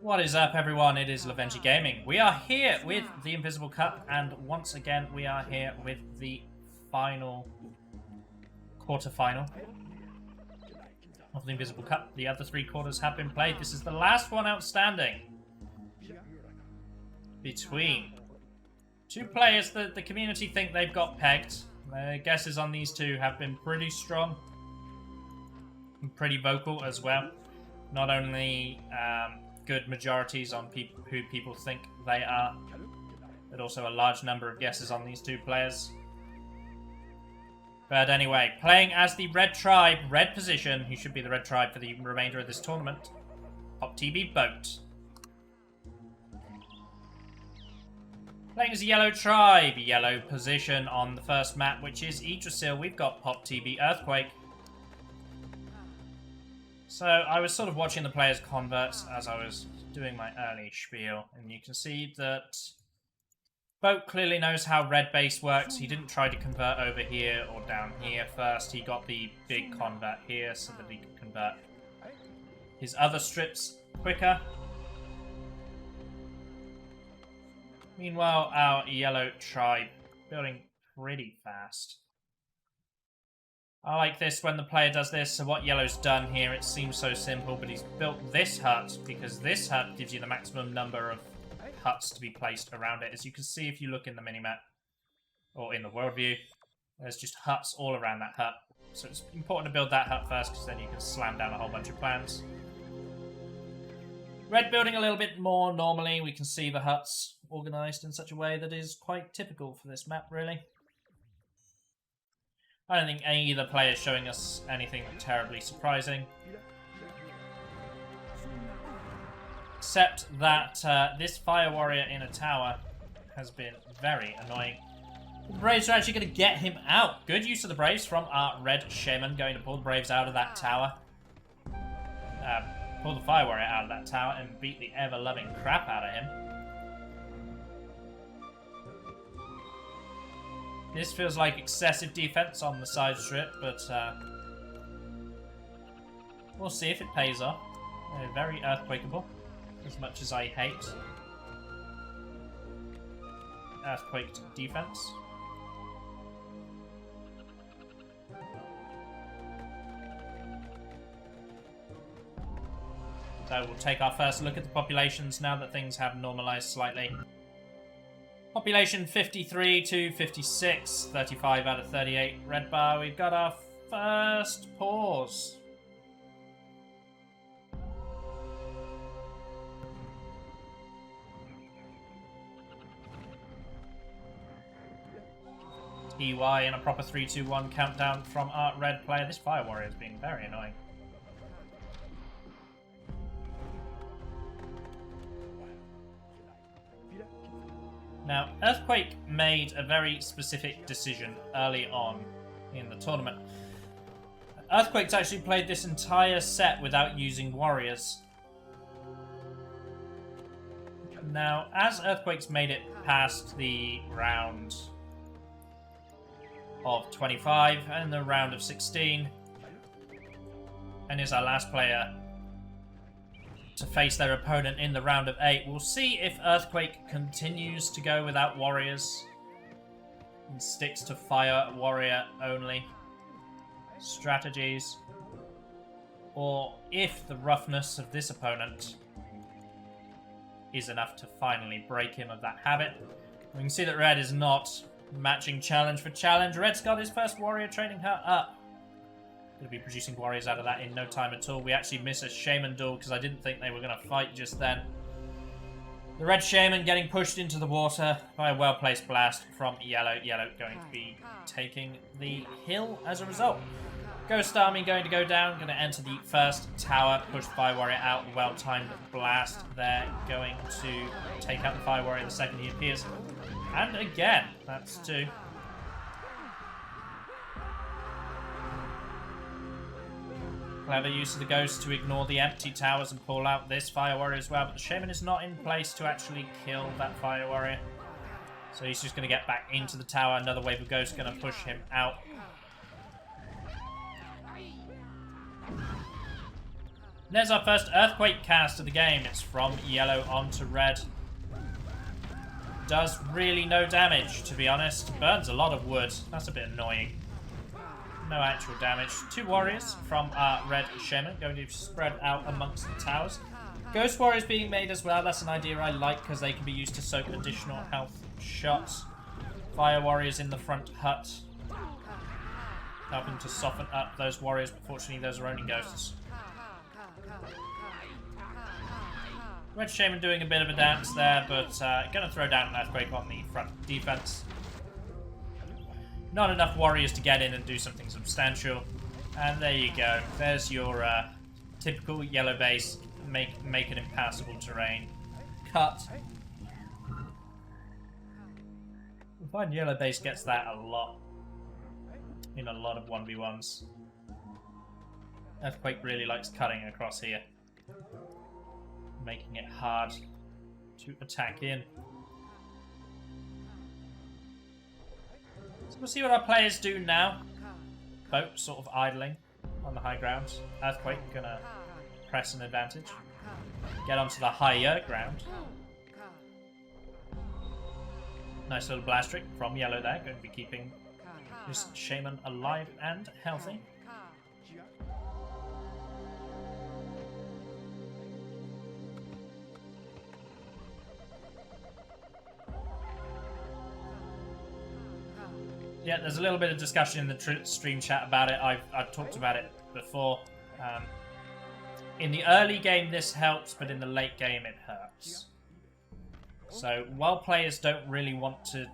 What is up, everyone? It is Lovenji Gaming. We are here with the Invisible Cup, and once again, we are here with the final quarter-final of the Invisible Cup. The other three quarters have been played. This is the last one outstanding between two players that the community think they've got pegged. Their guesses on these two have been pretty strong and pretty vocal as well. Not only good majorities on who people think they are, but also a large number of guesses on these two players. But anyway, playing as the red tribe, red position, who should be the red tribe for the remainder of this tournament, PopTB Boat. Playing as a yellow tribe, yellow position on the first map, which is Yggdrasil. We've got PopTB Earthquake. So I was sort of watching the players' converts as I was doing my early spiel, and you can see that Boat clearly knows how red base works. He didn't try to convert over here or down here first. He got the big convert here so that he could convert his other strips quicker. Meanwhile, our yellow tribe building pretty fast. I like this when the player does this. So what yellow's done here, it seems so simple, but he's built this hut because this hut gives you the maximum number of huts to be placed around it. As you can see if you look in the minimap or in the world view, there's just huts all around that hut. So it's important to build that hut first because then you can slam down a whole bunch of plans. Red building a little bit more normally. We can see the huts organised in such a way that is quite typical for this map, really. I don't think either player is showing us anything terribly surprising. Except that this Fire Warrior in a tower has been very annoying. The Braves are actually going to get him out. Good use of the Braves from our Red Shaman, going to pull the Braves out of that tower. Pull the Fire Warrior out of that tower and beat the ever-loving crap out of him. This feels like excessive defense on the side strip, but we'll see if it pays off. Very earthquakeable, as much as I hate earthquaked defense. So we'll take our first look at the populations now that things have normalized slightly. Population 53 to 56, 35 out of 38. Red bar, we've got our first pause. EY in a proper 3, 2, 1 countdown from our red player. This Fire Warrior is being very annoying. Now, Earthquake made a very specific decision early on in the tournament. Earthquake's actually played this entire set without using warriors. Now, as Earthquake's made it past the round of 25 and the round of 16, and is our last player to face their opponent in the round of 8. We'll see if Earthquake continues to go without warriors and sticks to Fire Warrior only strategies, or if the roughness of this opponent is enough to finally break him of that habit. We can see that Red is not matching challenge for challenge. Red's got his first warrior training hut up. Going to be producing warriors out of that in no time at all. We actually miss a Shaman duel because I didn't think they were going to fight just then. The Red Shaman getting pushed into the water by a well-placed blast from Yellow. Yellow going to be taking the hill as a result. Ghost Army going to go down, going to enter the first tower, push Fire Warrior out. Well-timed blast there, going to take out the Fire Warrior the second he appears. And again, that's 2. Clever use of the Ghost to ignore the empty towers and pull out this Fire Warrior as well. But the Shaman is not in place to actually kill that Fire Warrior. So he's just going to get back into the tower. Another wave of Ghosts going to push him out. There's our first earthquake cast of the game. It's from yellow onto red. Does really no damage, to be honest. Burns a lot of wood. That's a bit annoying. No actual damage. 2 warriors from our red shaman going to spread out amongst the towers. Ghost warriors being made as well. That's an idea I like because they can be used to soak additional health shots. Fire warriors in the front hut, helping to soften up those warriors, but fortunately those are only ghosts. Red Shaman doing a bit of a dance there, but going to throw down an earthquake on the front defense. Not enough warriors to get in and do something substantial. And there you go. There's your typical yellow base, make it impassable terrain. Cut. I find yellow base gets that a lot. In a lot of 1v1s. Earthquake really likes cutting across here. Making it hard to attack in. So we'll see what our players do now. Boat sort of idling on the high ground. Earthquake gonna press an advantage. Get onto the higher ground. Nice little blast trick from yellow there. Going to be keeping this shaman alive and healthy. Yeah, there's a little bit of discussion in the stream chat about it. I've talked about it before. In the early game this helps, but in the late game it hurts. So while players don't really want to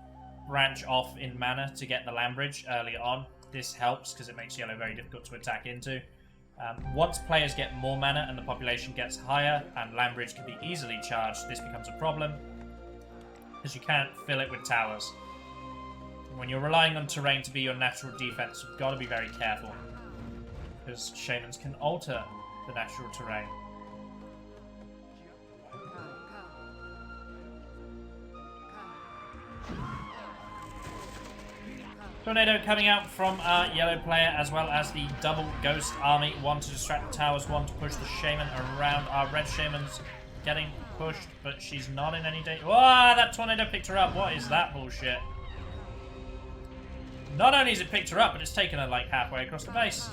branch off in mana to get the land bridge early on, this helps because it makes yellow very difficult to attack into. Once players get more mana and the population gets higher and land bridge can be easily charged, this becomes a problem because you can't fill it with towers. When you're relying on terrain to be your natural defense, you've got to be very careful because shamans can alter the natural terrain. Tornado coming out from our yellow player, as well as the double ghost army. One to distract the towers, one to push the shaman around. Our red shaman's getting pushed, but she's not in any danger. Whoa, that tornado picked her up. What is that bullshit? Not only has it picked her up, but it's taken her like halfway across the base.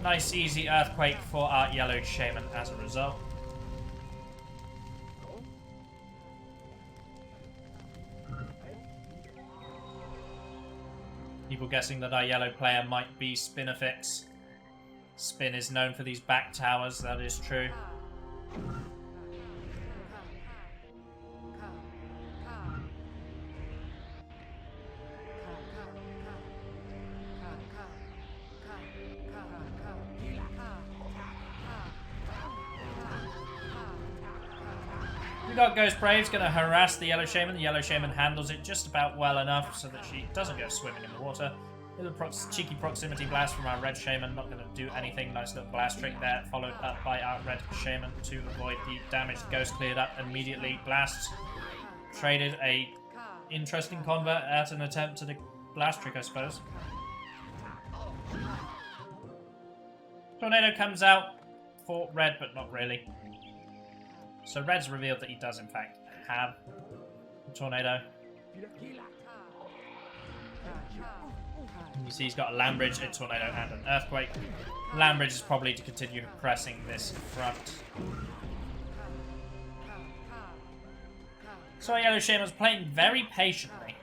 Nice easy earthquake for our yellow shaman as a result. People guessing that our yellow player might be Spinifex. Spin is known for these back towers, that is true. We got Ghost Braves going to harass the Yellow Shaman. The Yellow Shaman handles it just about well enough so that she doesn't go swimming in the water. Little cheeky proximity blast from our Red Shaman. Not going to do anything. Nice little blast trick there, followed up by our Red Shaman to avoid the damage. The Ghost cleared up immediately. Blast traded a interesting convert at an attempt to the blast trick, I suppose. Tornado comes out for Red, but not really. So Red's revealed that he does, in fact, have a tornado. You see he's got a land bridge, a tornado, and an earthquake. Land bridge is probably to continue pressing this front. So our Yellow Shaman's playing very patiently.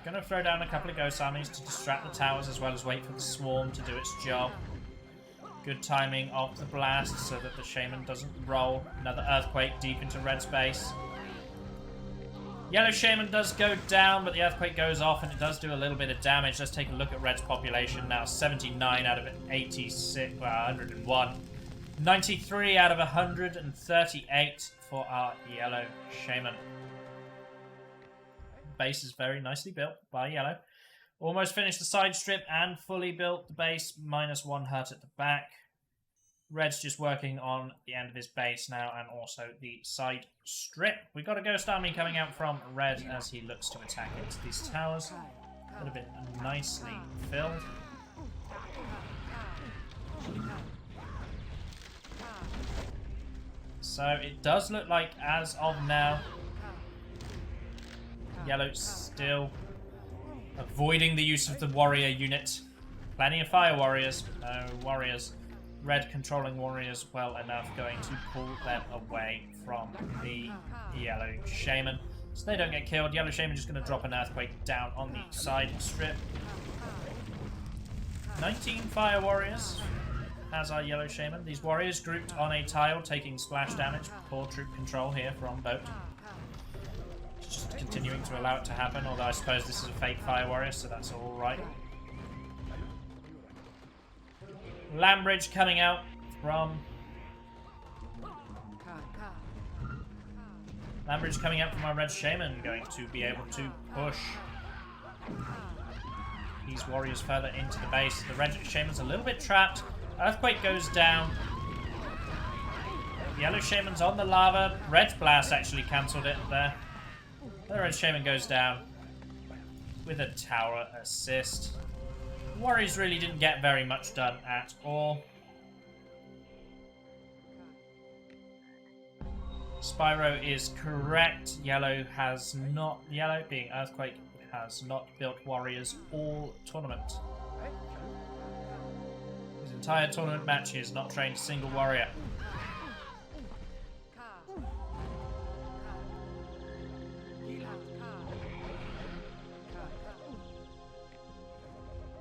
Gonna throw down a couple of ghost armies to distract the towers as well as wait for the swarm to do its job. Good timing of the blast so that the shaman doesn't roll. Another earthquake deep into Red's base. Yellow Shaman does go down, but the earthquake goes off and it does do a little bit of damage. Let's take a look at Red's population now. 79 out of 86, well, 101. 93 out of 138 for our Yellow Shaman. Base is very nicely built by Yellow. Almost finished the side strip and fully built the base, -1 hurt at the back. Red's just working on the end of his base now and also the side strip. We've got a ghost army coming out from Red as he looks to attack into these towers. That have been nicely filled. So it does look like, as of now, Yellow's still avoiding the use of the warrior unit. Plenty of fire warriors, no warriors. Red controlling warriors well enough, going to pull them away from the yellow shaman. So they don't get killed. Yellow shaman just going to drop an earthquake down on the side strip. 19 fire warriors has our yellow shaman. These warriors grouped on a tile, taking splash damage. Poor troop control here from boat. Just continuing to allow it to happen, although I suppose this is a fake fire warrior, so that's alright. Lambridge coming out from... Lambridge coming out from our red shaman, going to be able to push these warriors further into the base. The red shaman's a little bit trapped. Earthquake goes down. The yellow shaman's on the lava. Red blast actually cancelled it there. The red shaman goes down with a tower assist. Warriors really didn't get very much done at all. Spyro is correct. Yellow has not... Yellow, being Earthquake, has not built warriors all tournament. His entire tournament match, he has not trained a single warrior.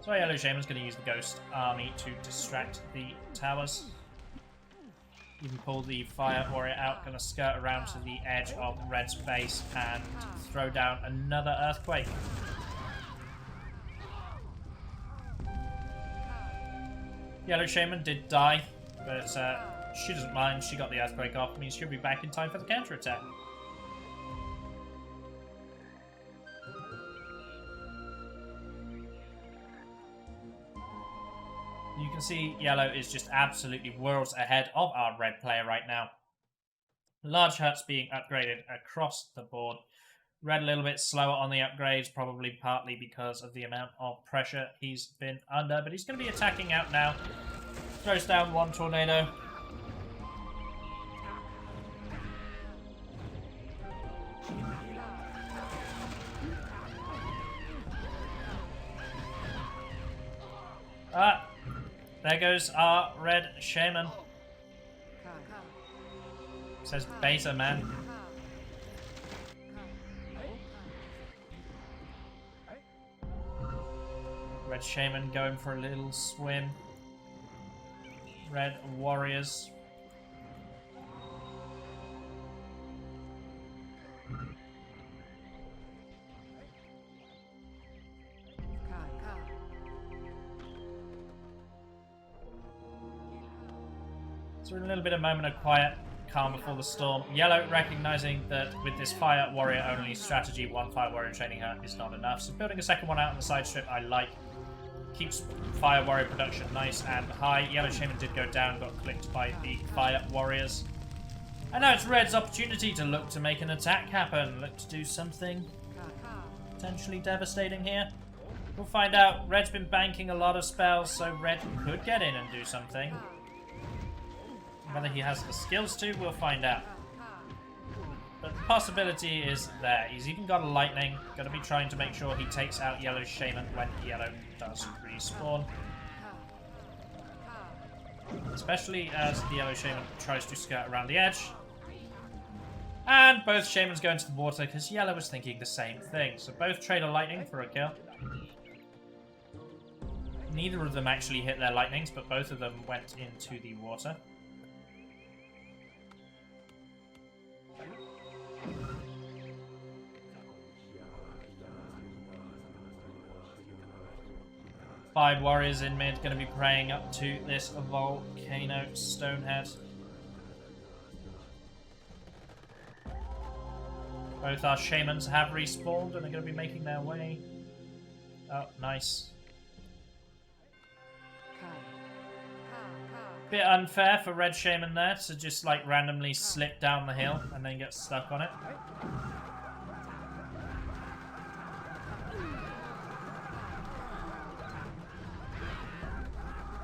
So Yellow Shaman's going to use the Ghost Army to distract the towers. Even pull the Fire Warrior out, going to skirt around to the edge of Red's base and throw down another Earthquake. Yellow Shaman did die, but she doesn't mind. She got the Earthquake off. It means she'll be back in time for the counter-attack. You can see Yellow is just absolutely worlds ahead of our red player right now. Large huts being upgraded across the board. Red a little bit slower on the upgrades, probably partly because of the amount of pressure he's been under. But he's going to be attacking out now. Throws down one tornado. There goes our red shaman. Says beta man. Red shaman going for a little swim. Red warriors. So we're in a little bit of moment of quiet, calm before the storm. Yellow recognizing that with this fire warrior only strategy, one fire warrior training her is not enough. So building a second one out on the side strip, I like. Keeps fire warrior production nice and high. Yellow shaman did go down, got clicked by the fire warriors. And now it's Red's opportunity to look to make an attack happen. Look to do something potentially devastating here. We'll find out. Red's been banking a lot of spells, so Red could get in and do something. Whether he has the skills to, we'll find out. But the possibility is there. He's even got a lightning. Going to be trying to make sure he takes out Yellow Shaman when Yellow does respawn. Especially as the Yellow Shaman tries to skirt around the edge. And both Shamans go into the water because Yellow was thinking the same thing. So both trade a lightning for a kill. Neither of them actually hit their lightnings, but both of them went into the water. Five warriors in mid, going to be praying up to this volcano stonehead. Both our shamans have respawned and are going to be making their way. Oh, nice. Bit unfair for Red Shaman there to just like randomly slip down the hill and then get stuck on it.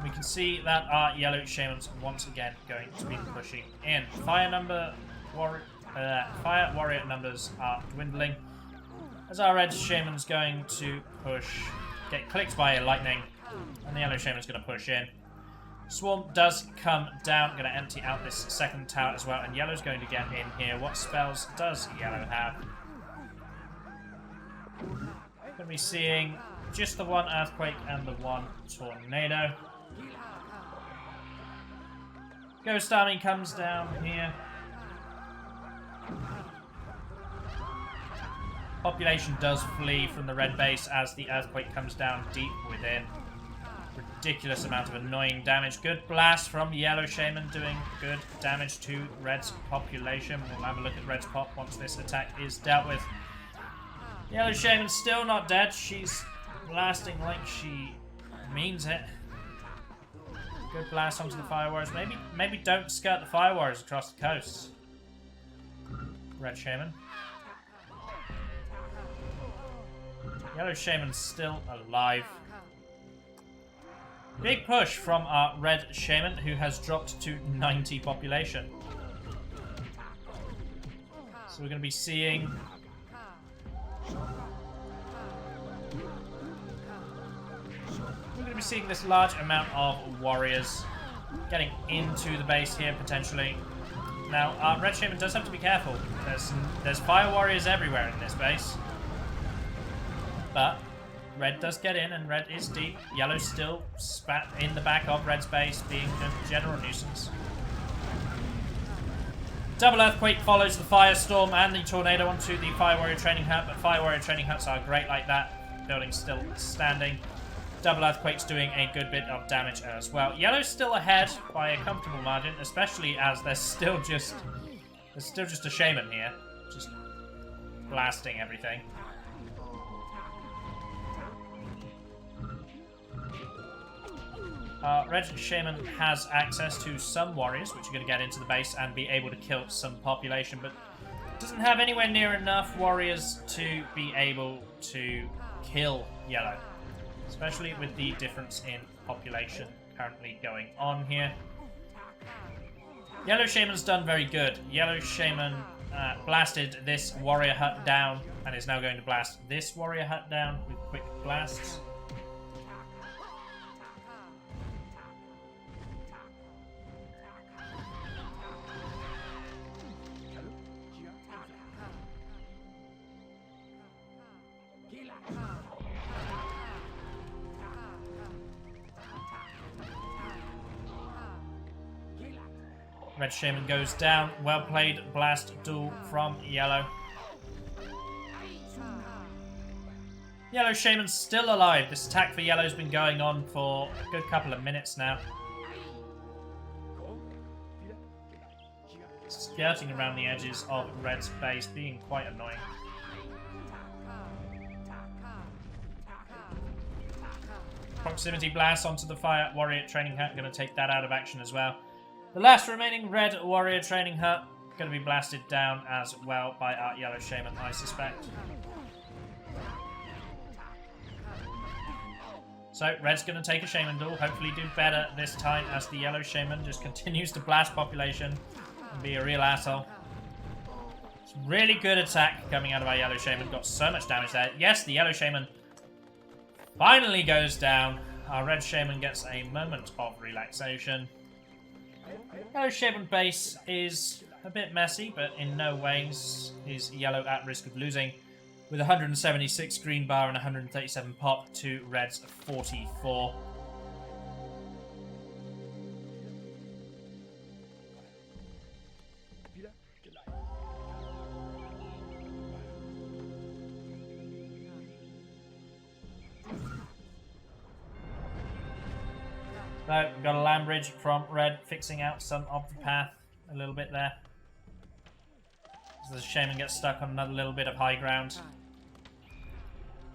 We can can see that our yellow shamans once again going to be pushing in. Fire warrior numbers are dwindling as our red shaman's going to push, get clicked by lightning, and the yellow shaman's going to push in. Swarm does come down, going to empty out this second tower as well, and yellow's going to get in here. What spells does yellow have? Going to be seeing just the one earthquake and the one tornado. Ghost army comes down here. Population does flee from the red base as the earthquake comes down deep within. Ridiculous amount of annoying damage. Good blast from yellow shaman doing good damage to red's population. We'll have a look at red's pop once this attack is dealt with. Yellow shaman's still not dead. She's blasting like she means it. Good blast onto the fire warriors. Maybe don't skirt the fire warriors across the coast. Red shaman. Yellow shaman's still alive. Big push from our red shaman, who has dropped to 90 population. So we're going to be seeing... this large amount of warriors getting into the base here, potentially. Now, our red shaman does have to be careful. There's fire warriors everywhere in this base. But red does get in, and red is deep. Yellow's still spat in the back of red's base, being a general nuisance. Double earthquake follows the firestorm and the tornado onto the fire warrior training hut, but fire warrior training huts are great like that. Building's still standing. Double earthquake's doing a good bit of damage as well. Yellow's still ahead by a comfortable margin, especially as there's still just a shaman here, just blasting everything. Red Shaman has access to some warriors, which are going to get into the base and be able to kill some population, but doesn't have anywhere near enough warriors to be able to kill Yellow, especially with the difference in population currently going on here. Yellow Shaman's done very good. Yellow Shaman blasted this warrior hut down and is now going to blast this warrior hut down with quick blasts. Red Shaman goes down. Well played blast duel from Yellow. Yellow Shaman's still alive. This attack for Yellow's been going on for a good couple of minutes now. Skirting around the edges of Red's base, being quite annoying. Proximity blast onto the Fire Warrior Training Hut. Going to take that out of action as well. The last remaining Red Warrior Training Hut going to be blasted down as well by our Yellow Shaman, I suspect. So, Red's going to take a Shaman duel, hopefully do better this time as the Yellow Shaman just continues to blast population and be a real asshole. It's a really good attack coming out of our Yellow Shaman, got so much damage there. Yes, the Yellow Shaman finally goes down. Our Red Shaman gets a moment of relaxation. Yellow Shaman base is a bit messy, but in no ways is Yellow at risk of losing, with 176 green bar and 137 pop to Red's 44. So, we've got a land bridge from Red, fixing out some of the path a little bit there. So the Shaman gets stuck on another little bit of high ground.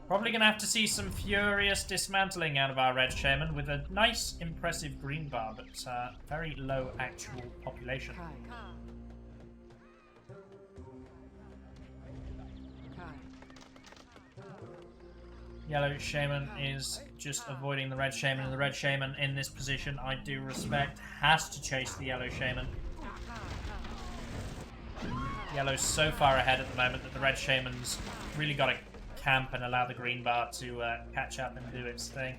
Probably going to have to see some furious dismantling out of our Red Shaman with a nice, impressive green bar, but very low actual population. Yellow Shaman is just avoiding the Red Shaman, and the Red Shaman in this position, I do respect, has to chase the Yellow Shaman. Yellow's so far ahead at the moment that the Red Shaman's really got to camp and allow the green bar to catch up and do its thing.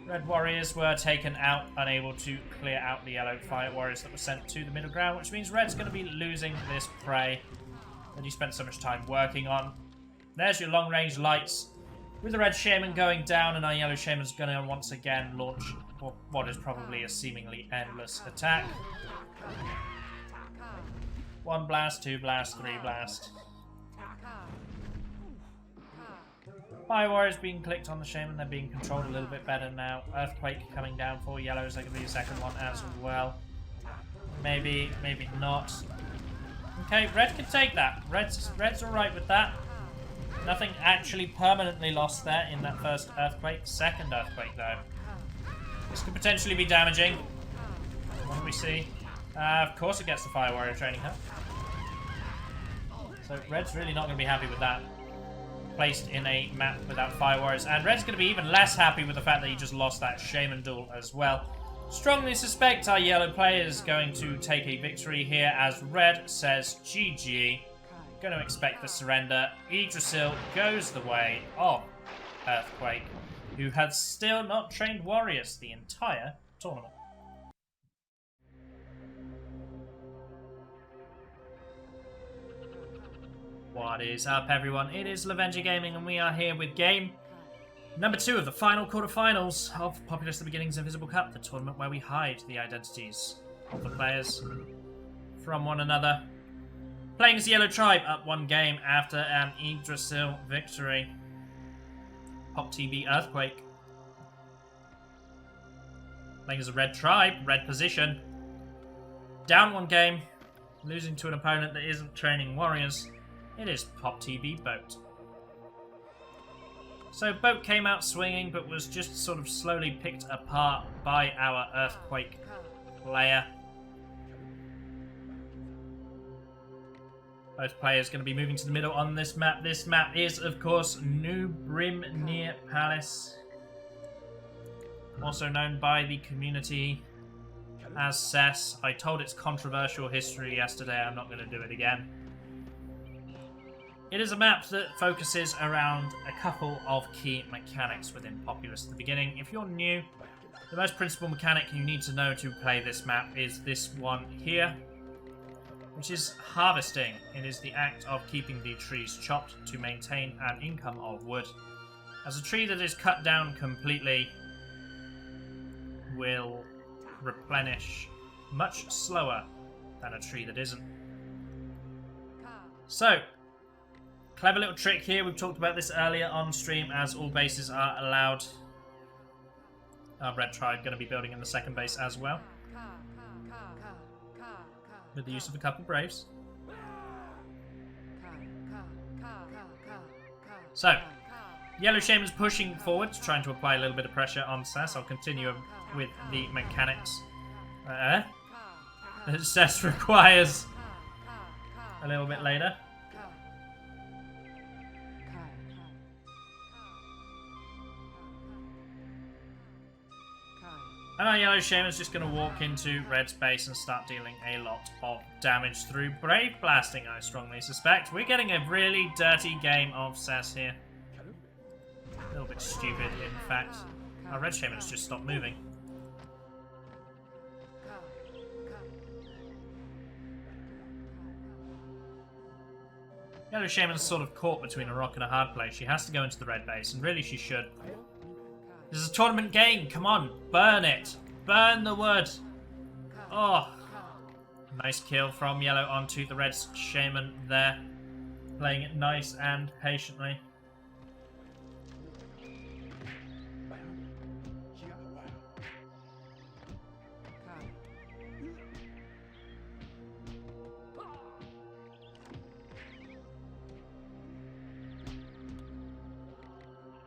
Red Warriors were taken out, unable to clear out the Yellow Fire Warriors that were sent to the middle ground, which means Red's going to be losing this prey that he spent so much time working on. There's your long-range lights with the Red Shaman going down, and our Yellow Shaman's going to once again launch what is probably a seemingly endless attack. 1 blast, 2 blast, 3 blast. Fire Warriors being clicked on the Shaman, they're being controlled a little bit better now. Earthquake coming down for Yellows, that could be a second one as well. Maybe, maybe not. Okay, Red can take that. Red's alright with that. Nothing actually permanently lost there in that first Earthquake. Second Earthquake, though. This could potentially be damaging. What do we see? Of course it gets the Fire Warrior training hut. So Red's really not going to be happy with that. Placed in a map without Fire Warriors. And Red's going to be even less happy with the fact that he just lost that Shaman duel as well. Strongly suspect our yellow player is going to take a victory here as Red says GG. Going to expect the surrender. Yggdrasil goes the way of Earthquake, who had still not trained warriors the entire tournament. What is up, everyone? It is Lovenji Gaming, and we are here with game number 2 of the final quarterfinals of Populous the Beginning's Invisible Cup, the tournament where we hide the identities of the players from one another. Playing as the Yellow Tribe, up 1 game after an Yggdrasil victory. Pop TV Earthquake. Playing as a Red Tribe, red position. Down 1 game, losing to an opponent that isn't training warriors. It is Pop TV Boat. So Boat came out swinging, but was just sort of slowly picked apart by our Earthquake player. Both players going to be moving to the middle on this map. This map is, of course, New Brimnir Palace. Also known by the community as Cess. I told its controversial history yesterday. I'm not going to do it again. It is a map that focuses around a couple of key mechanics within Populous at the beginning. If you're new, the most principal mechanic you need to know to play this map is this one here, which is harvesting. It is the act of keeping the trees chopped to maintain an income of wood, as a tree that is cut down completely will replenish much slower than a tree that isn't. So, clever little trick here. We've talked about this earlier on stream, as all bases are allowed. Our Red Tribe going to be building in the second base as well, with the use of a couple Braves. So, Yellow Shaman's pushing forward, trying to apply a little bit of pressure on Cess. I'll continue with the mechanics. Cess requires a little bit later. And our Yellow Shaman's just going to walk into Red's base and start dealing a lot of damage through Brave Blasting, I strongly suspect. We're getting a really dirty game of Cess here. A little bit stupid, in fact. Our Red Shaman's just stopped moving. Yellow Shaman's sort of caught between a rock and a hard place. She has to go into the red base, and really she should. This is a tournament game. Come on, burn it. Burn the wood. Oh. Nice kill from Yellow onto the Red Shaman there. Playing it nice and patiently.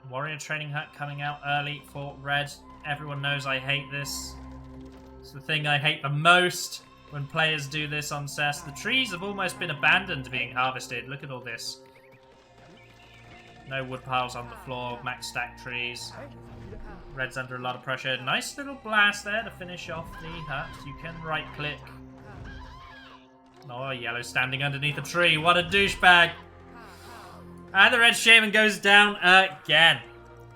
Warrior Training Hut coming out early for Red. Everyone knows I hate this. It's the thing I hate the most when players do this on Cess. The trees have almost been abandoned being harvested. Look at all this. No wood piles on the floor, max stack trees. Red's under a lot of pressure. Nice little blast there to finish off the hut. You can right click. Oh, yellow's standing underneath a tree. What a douchebag. And the red shaman goes down again.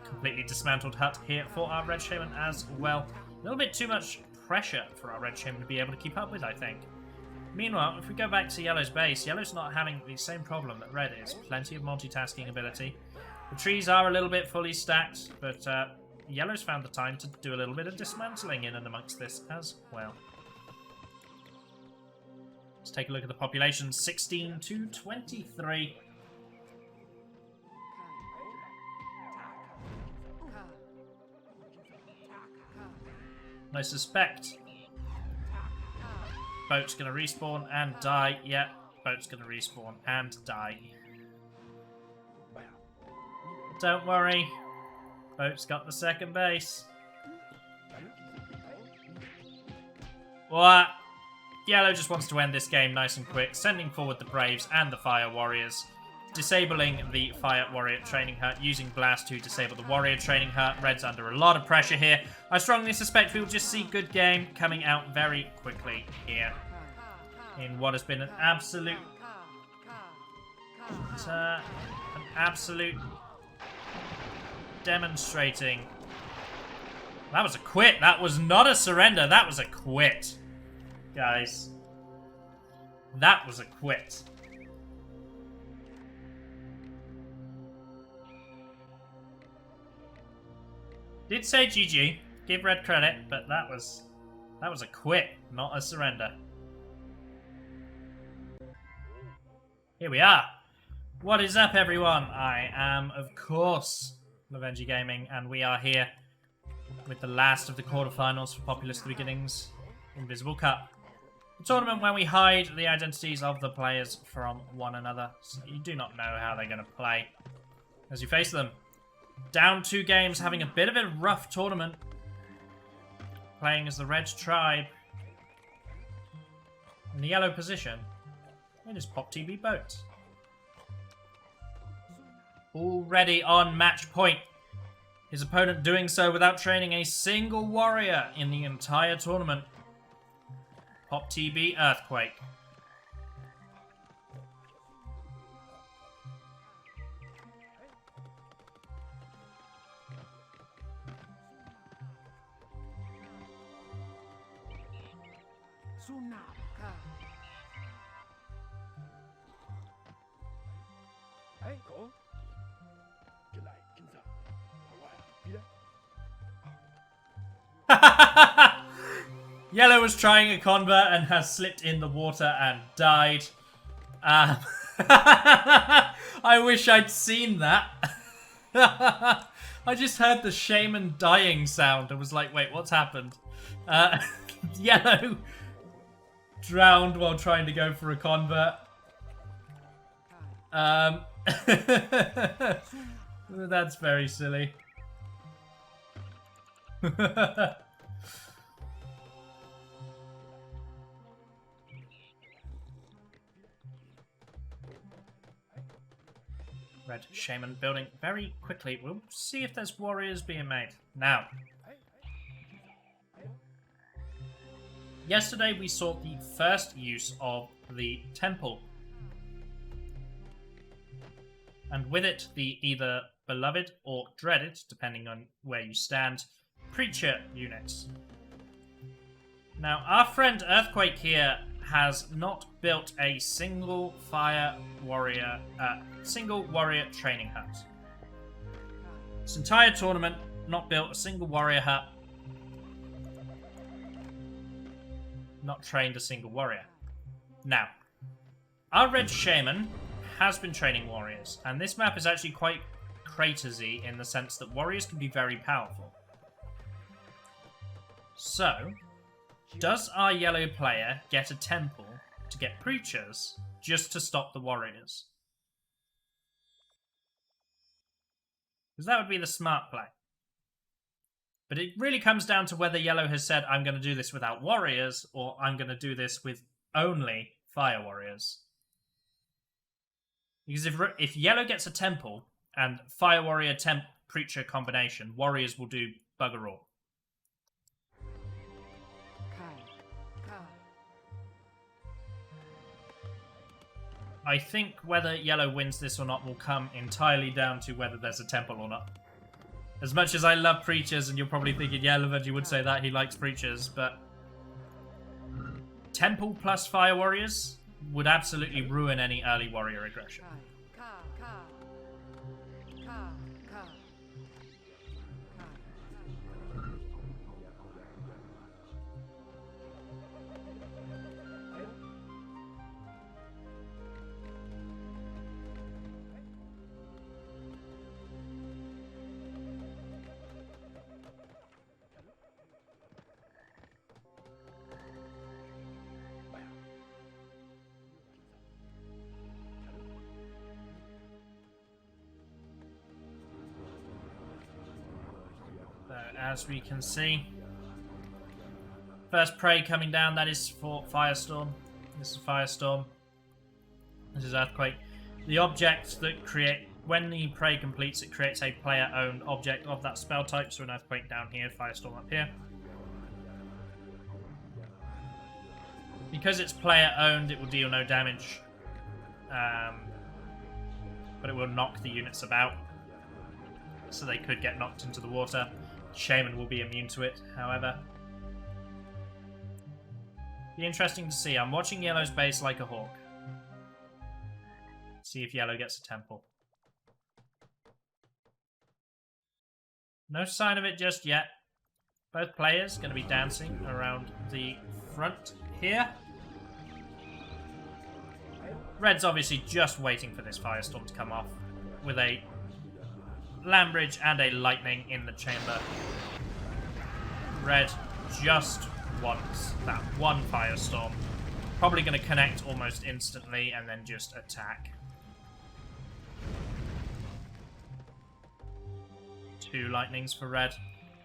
Completely dismantled hut here for our red shaman as well. A little bit too much pressure for our red shaman to be able to keep up with, I think. Meanwhile, if we go back to yellow's base, yellow's not having the same problem that red is. Plenty of multitasking ability. The trees are a little bit fully stacked, but yellow's found the time to do a little bit of dismantling in and amongst this as well. Let's take a look at the population. 16 to 23. I suspect boat's gonna respawn and die. Yeah, boat's gonna respawn and die. Don't worry. Boat's got the second base. What? Yellow just wants to end this game nice and quick, sending forward the Braves and the Fire Warriors. Disabling the Fire Warrior Training Hut, using Blast to disable the Warrior Training Hut. Red's under a lot of pressure here. I strongly suspect we'll just see good game coming out very quickly here. In what has been an absolute... demonstrating... That was a quit. That was not a surrender. That was a quit. Guys. That was a quit. Did say GG, give red credit, but that was a quit, not a surrender. Here we are. What is up, everyone? I am, of course, Lovenji Gaming, and we are here with the last of the quarterfinals for Populous Beginnings Invisible Cup. A tournament where we hide the identities of the players from one another, so you do not know how they're going to play as you face them. Down 2 games, having a bit of a rough tournament. Playing as the red tribe. In the yellow position, it is Pop TV Boat. Already on match point. His opponent doing so without training a single warrior in the entire tournament. Pop TB Earthquake. Yellow was trying a convert and has slipped in the water and died. I wish I'd seen that. I just heard the shaman dying sound and was like, wait, what's happened? Yellow drowned while trying to go for a convert. That's very silly. Red shaman building very quickly. We'll see if there's warriors being made. Now, yesterday we saw the first use of the temple. And with it, the either beloved or dreaded, depending on where you stand, preacher units. Now, our friend Earthquake here has not built a single warrior training hut. This entire tournament, not built a single warrior hut. Not trained a single warrior. Now, our red shaman has been training warriors, and this map is actually quite cratersy in the sense that warriors can be very powerful. So, does our yellow player get a temple to get preachers just to stop the warriors? Because that would be the smart play. But it really comes down to whether yellow has said, I'm going to do this without warriors, or I'm going to do this with only fire warriors. Because if yellow gets a temple And Fire Warrior Temp Preacher combination. Warriors will do bugger all. I think whether yellow wins this or not will come entirely down to whether there's a temple or not. As much as I love preachers, and you're probably thinking, yeah, Lovenji would say that, he likes preachers, but temple plus fire warriors would absolutely ruin any early warrior aggression. As we can see, first prey coming down, that is for Firestorm. This is Firestorm. This is Earthquake. The object that when the prey completes, it creates a player-owned object of that spell type. So an Earthquake down here, Firestorm up here. Because it's player-owned, it will deal no damage. But it will knock the units about. So they could get knocked into the water. Shaman will be immune to it, however. Be interesting to see. I'm watching yellow's base like a hawk. See if yellow gets a temple. No sign of it just yet. Both players going to be dancing around the front here. Red's obviously just waiting for this Firestorm to come off with a land bridge and a lightning in the chamber. Red just wants that one Firestorm. Probably going to connect almost instantly and then just attack. 2 lightnings for red.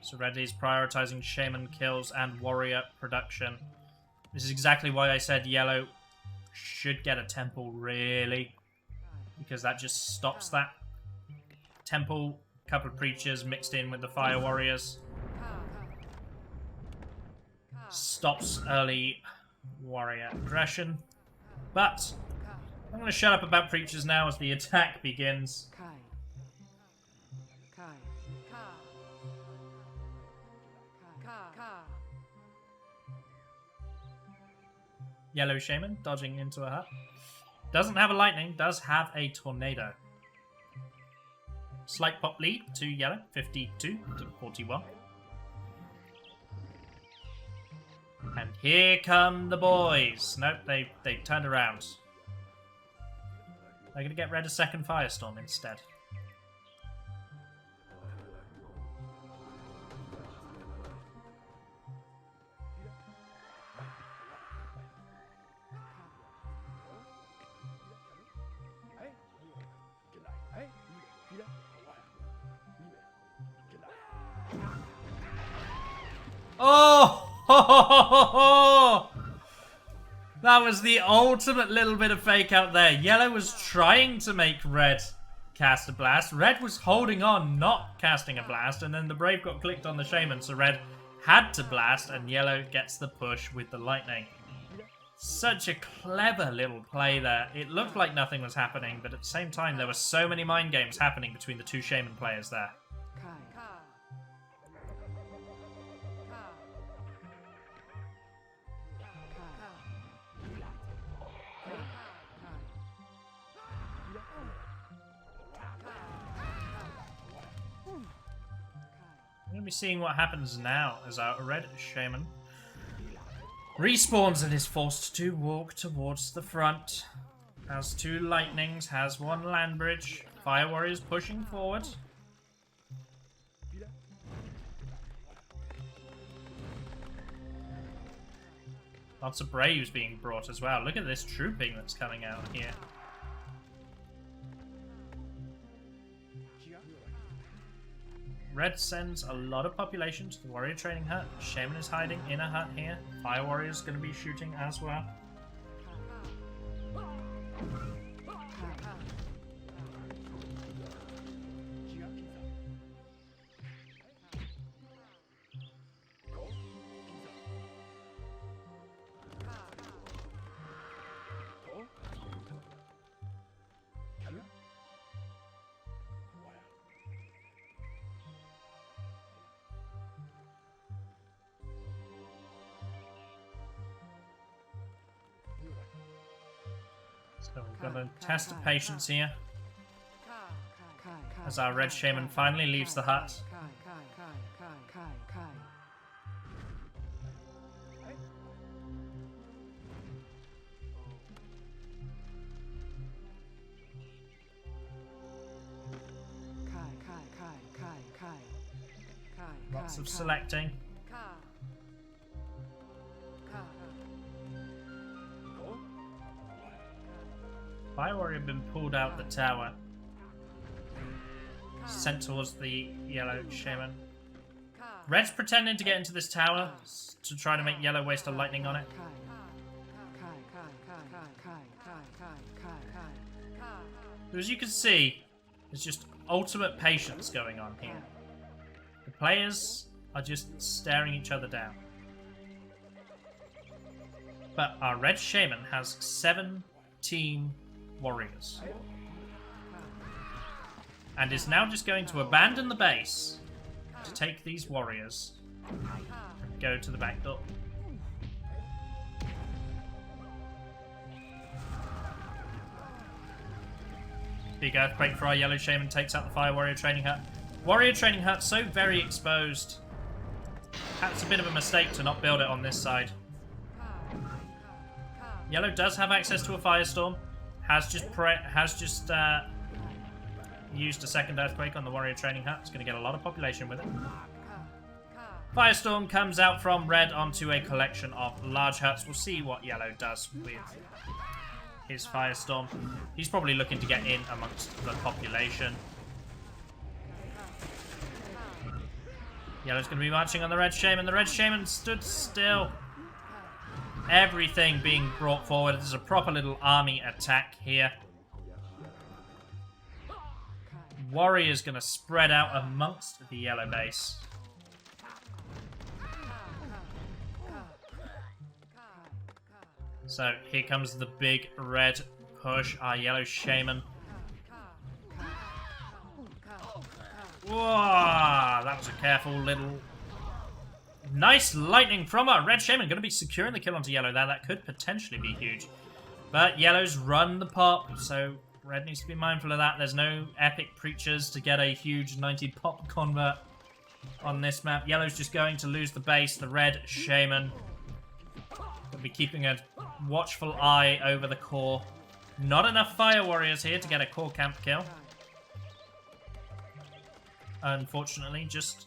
So red is prioritizing shaman kills and warrior production. This is exactly why I said yellow should get a temple, really. Because that just stops that. Temple, couple of preachers mixed in with the fire warriors. Stops early warrior aggression. But I'm going to shut up about preachers now as the attack begins. Yellow shaman dodging into a hut. Doesn't have a lightning, does have a tornado. Slight pop lead to yellow, 52 to 41. And here come the boys. Nope, they turned around. They're going to get red a second Firestorm instead. Oh! That was the ultimate little bit of fake out there. Yellow was trying to make red cast a blast. Red was holding on, not casting a blast, and then the Brave got clicked on the Shaman, so red had to blast, and yellow gets the push with the lightning. Such a clever little play there. It looked like nothing was happening, but at the same time, there were so many mind games happening between the 2 Shaman players there. We're going to be seeing what happens now as our red shaman respawns and is forced to walk towards the front. Has 2 lightnings, has 1 land bridge. Fire warriors pushing forward. Lots of braves being brought as well. Look at this trooping that's coming out here. Red sends a lot of population to the warrior training hut. Shaman is hiding in a hut here. Fire warrior is going to be shooting as well. So we've got a test of patience here. As our red shaman finally leaves the hut. Lots of selecting. Fire Warrior had been pulled out the tower. Sent towards the yellow shaman. Red's pretending to get into this tower to try to make yellow waste a lightning on it. But as you can see, there's just ultimate patience going on here. The players are just staring each other down. But our red shaman has 17 warriors. And is now just going to abandon the base to take these warriors and go to the back door. Big earthquake for our yellow shaman, takes out the fire warrior training hut. Warrior training hut so very exposed. That's a bit of a mistake to not build it on this side. Yellow does have access to a firestorm. Has just used a second earthquake on the warrior training hut. It's going to get a lot of population with it. Firestorm comes out from red onto a collection of large huts. We'll see what yellow does with his firestorm. He's probably looking to get in amongst the population. Yellow's going to be marching on the red shaman. The red shaman stood still. Everything being brought forward. There's a proper little army attack here. Warrior's going to spread out amongst the yellow base. So here comes the big red push. Our yellow shaman. Whoa, that was a careful little... Nice lightning from our red shaman. Going to be securing the kill onto yellow there. That could potentially be huge. But yellow's run the pop, so red needs to be mindful of that. There's no epic preachers to get a huge 90 pop convert on this map. Yellow's just going to lose the base. The red shaman will be keeping a watchful eye over the core. Not enough fire warriors here to get a core camp kill. Unfortunately, just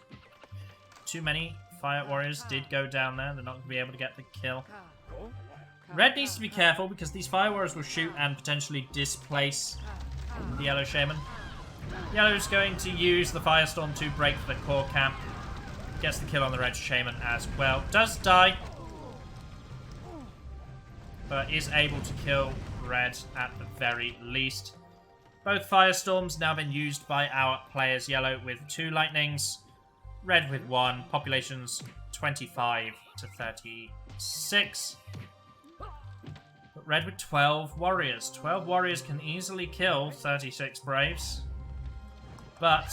too many fire warriors did go down there. They're not going to be able to get the kill. Red needs to be careful because these fire warriors will shoot and potentially displace the yellow shaman. Yellow's going to use the firestorm to break the core camp. Gets the kill on the red shaman as well. Does die, but is able to kill red at the very least. Both firestorms now been used by our players. Yellow with 2 lightnings, red with 1. Populations 25 to 36. But red with 12 warriors. 12 warriors can easily kill 36 braves. But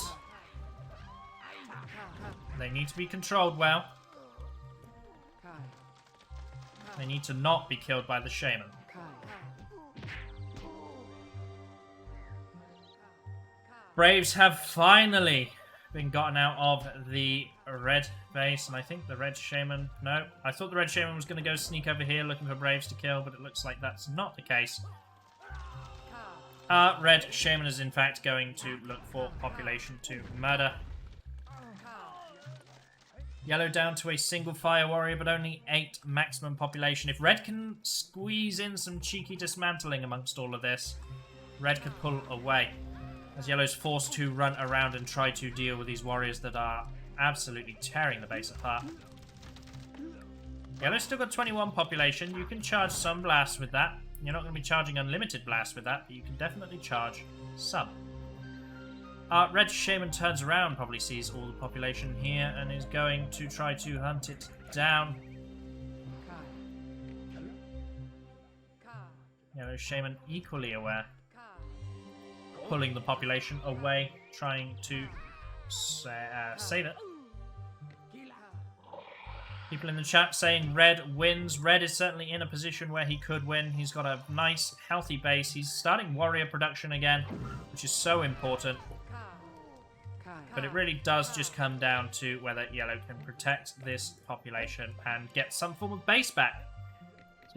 they need to be controlled well. They need to not be killed by the shaman. Braves have finally been gotten out of the red base, and I think the red shaman... No, I thought the red shaman was going to go sneak over here looking for Braves to kill, but it looks like that's not the case. Red shaman is in fact going to look for population to murder. Yellow down to a single fire warrior, but only 8 maximum population. If red can squeeze in some cheeky dismantling amongst all of this, red could pull away. As yellow's forced to run around and try to deal with these warriors that are absolutely tearing the base apart. Yellow's still got 21 population. You can charge some blasts with that. You're not going to be charging unlimited blasts with that, but you can definitely charge some. Red shaman turns around, probably sees all the population here, and is going to try to hunt it down. Yellow shaman equally aware. Pulling the population away, trying to save it. People in the chat saying red wins. Red is certainly in a position where he could win. He's got a nice, healthy base. He's starting warrior production again, which is so important. But it really does just come down to whether yellow can protect this population and get some form of base back.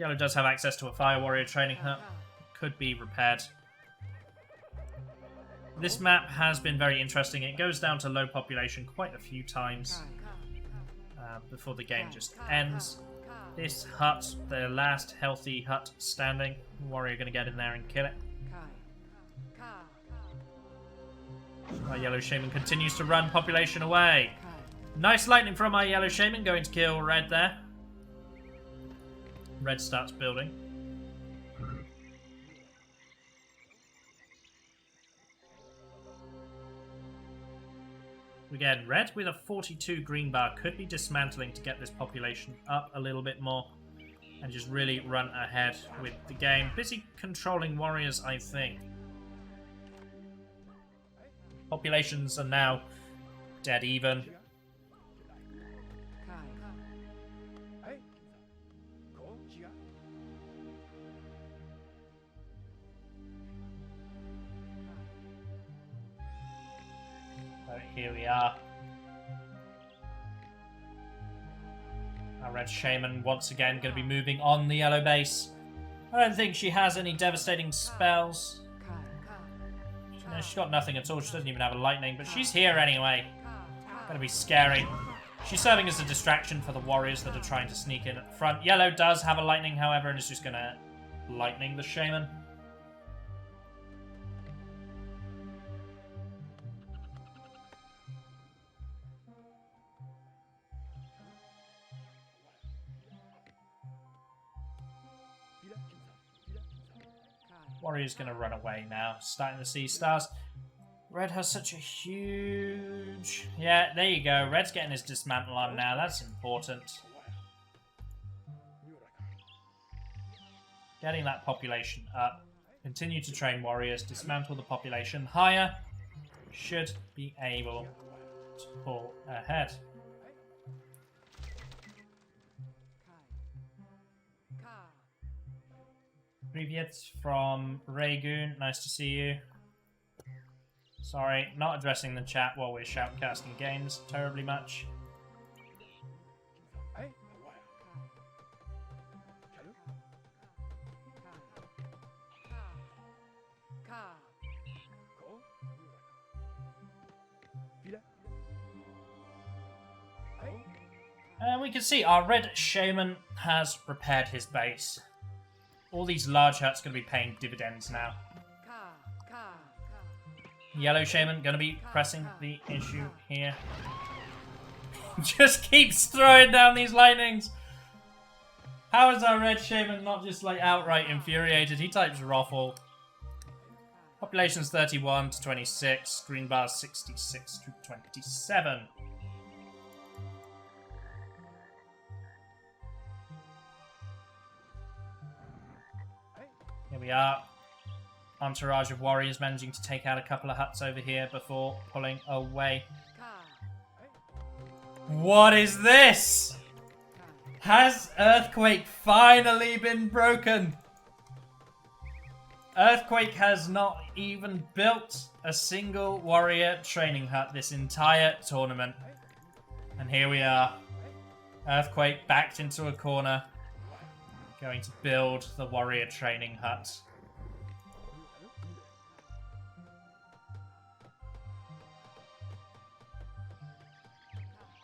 Yellow does have access to a fire warrior training hut. Could be repaired. This map has been very interesting. It goes down to low population quite a few times before the game just ends. This hut, the last healthy hut standing. Warrior going to get in there and kill it. Our yellow shaman continues to run population away. Nice lightning from our yellow shaman, going to kill red there. Red starts building. Again, red with a 42 green bar could be dismantling to get this population up a little bit more and just really run ahead with the game. Busy controlling warriors, I think. Populations are now dead even. Here we are. Our red shaman once again going to be moving on the yellow base. I don't think she has any devastating spells. No, she's got nothing at all. She doesn't even have a lightning, but she's here anyway. Gonna be scary. She's serving as a distraction for the warriors that are trying to sneak in at the front. Yellow does have a lightning, however, and is just gonna lightning the shaman. Warrior's going to run away now. Starting to see stars. Red has such a huge... Yeah, there you go. Red's getting his dismantle on now. That's important. Getting that population up. Continue to train warriors. Dismantle the population higher. Should be able to pull ahead. Privyet from Raygoon, nice to see you. Sorry, not addressing the chat while we're shoutcasting games terribly much. And we can see our red shaman has repaired his base. All these large huts going to be paying dividends now. Yellow shaman going to be pressing the issue here. Just keeps throwing down these lightnings. How is our red shaman not just like outright infuriated? He types Roffle. Population's 31 to 26. Green bar's 66 to 27. Here we are. Entourage of warriors managing to take out a couple of huts over here before pulling away. What is this? Has Earthquake finally been broken? Earthquake has not even built a single warrior training hut this entire tournament. And here we are. Earthquake backed into a corner. Going to build the warrior training hut.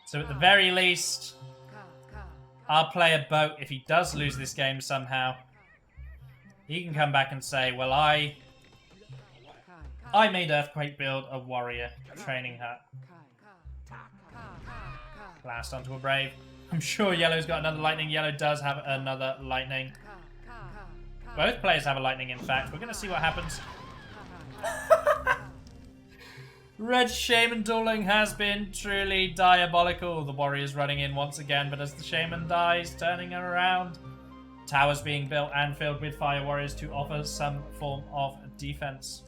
So at the very least, our player Boat, if he does lose this game somehow, he can come back and say, well, I made Earthquake build a warrior training hut. Blast onto a Brave. I'm sure Yellow's got another lightning. Yellow does have another lightning. Both players have a lightning, in fact. We're going to see what happens. Red Shaman dueling has been truly diabolical. The warrior's running in once again, but as the Shaman dies, turning around. Towers being built and filled with fire warriors to offer some form of defense.